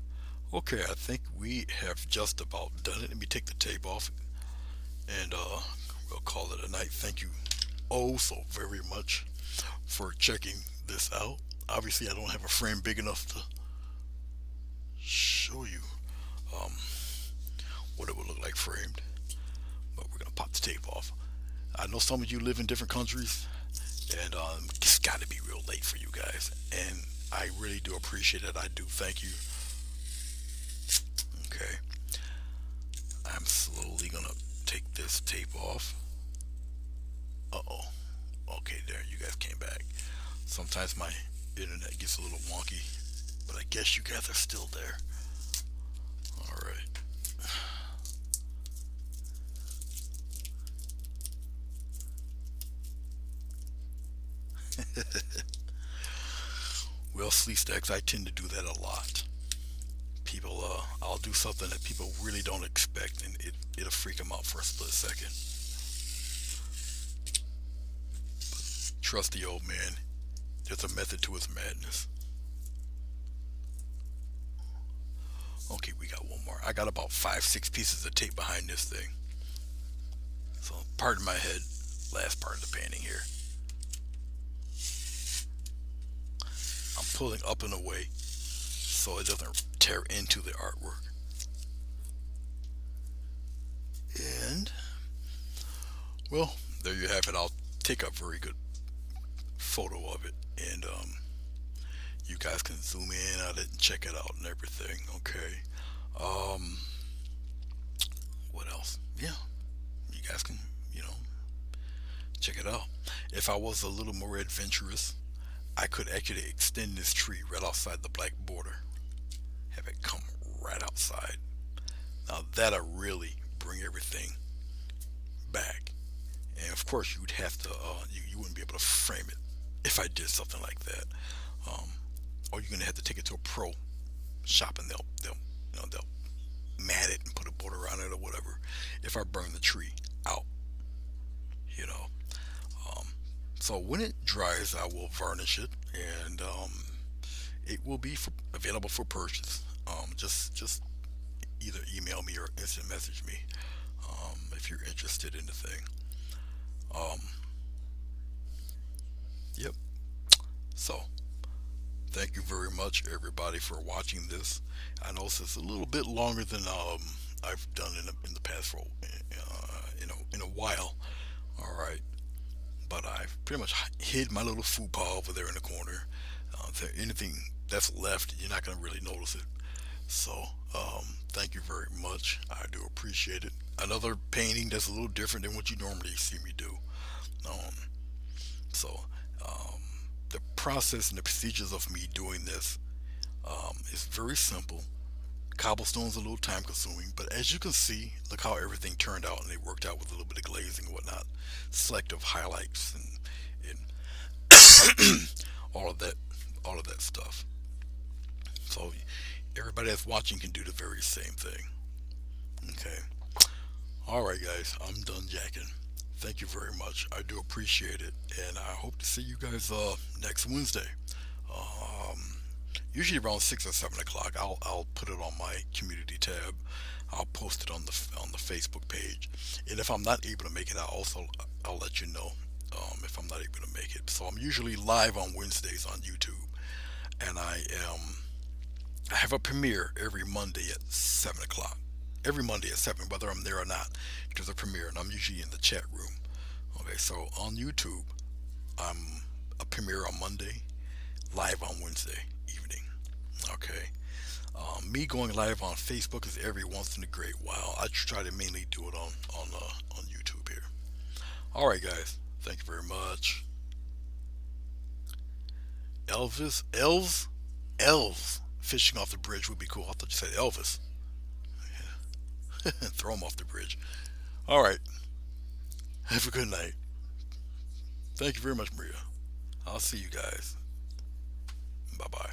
Okay, I think we have just about done it. Let me take the tape off and we'll call it a night. Thank you oh so very much for checking this out. Obviously, I don't have a frame big enough to show you um, what it would look like framed, but we're gonna pop the tape off. I know some of you live in different countries, and it's got to be real late for you guys, and I really do appreciate it. I do thank you. Okay, I'm slowly gonna take this tape off. Uh-oh. Okay, there, you guys came back. Sometimes my internet gets a little wonky, but I guess you guys are still there. All right. Well, sleep stacks, I tend to do that a lot. People, I'll do something that people really don't expect, and it'll freak them out for a split second. Trust the old man. There's a method to his madness. Okay, we got one more. I got about 5, 6 pieces of tape behind this thing. So, pardon my head. Last part of the painting here. I'm pulling up and away so it doesn't tear into the artwork. And, well, there you have it. I'll take a very good photo of it, and you guys can zoom in on it and check it out and everything. Okay. Um, what else? Yeah, you guys can, check it out. If I was a little more adventurous, I could actually extend this tree right outside the black border. Have it come right outside. Now that'll really bring everything back. And of course, you'd have to, you wouldn't be able to frame it if I did something like that. Um, or you're gonna have to take it to a pro shop, and they'll mat it and put a border around it or whatever. If I burn the tree out, you know. Um, so when it dries, I will varnish it, and it will be available for purchase. Just either email me or instant message me if you're interested in the thing. Um, yep. So, thank you very much, everybody, for watching this. I know this is a little bit longer than I've done in the past for in a while. All right, but I've pretty much hid my little food pile over there in the corner. If there's anything that's left, you're not gonna really notice it. So, thank you very much. I do appreciate it. Another painting that's a little different than what you normally see me do. Um, so, the process and the procedures of me doing this is very simple. Cobblestone's a little time consuming, but as you can see, look how everything turned out, and it worked out with a little bit of glazing and whatnot, selective highlights, and all of that stuff. So everybody that's watching can do the very same thing. Okay. All right, guys, I'm done jacking. Thank you very much. I do appreciate it, and I hope to see you guys next Wednesday. Um, usually around 6 or 7 o'clock. I'll put it on my community tab. I'll post it on the Facebook page, and if I'm not able to make it, I'll let you know if I'm not able to make it. So I'm usually live on Wednesdays on YouTube, and I have a premiere every Monday at 7 o'clock. Every Monday at 7, whether I'm there or not, there's a premiere, and I'm usually in the chat room. Okay, so on YouTube, I'm a premiere on Monday, live on Wednesday evening. Okay. Me going live on Facebook is every once in a great while. I try to mainly do it on YouTube here. All right, guys. Thank you very much. Elves fishing off the bridge would be cool. I thought you said Elvis. Throw him off the bridge. All right. Have a good night. Thank you very much, Maria. I'll see you guys. Bye bye.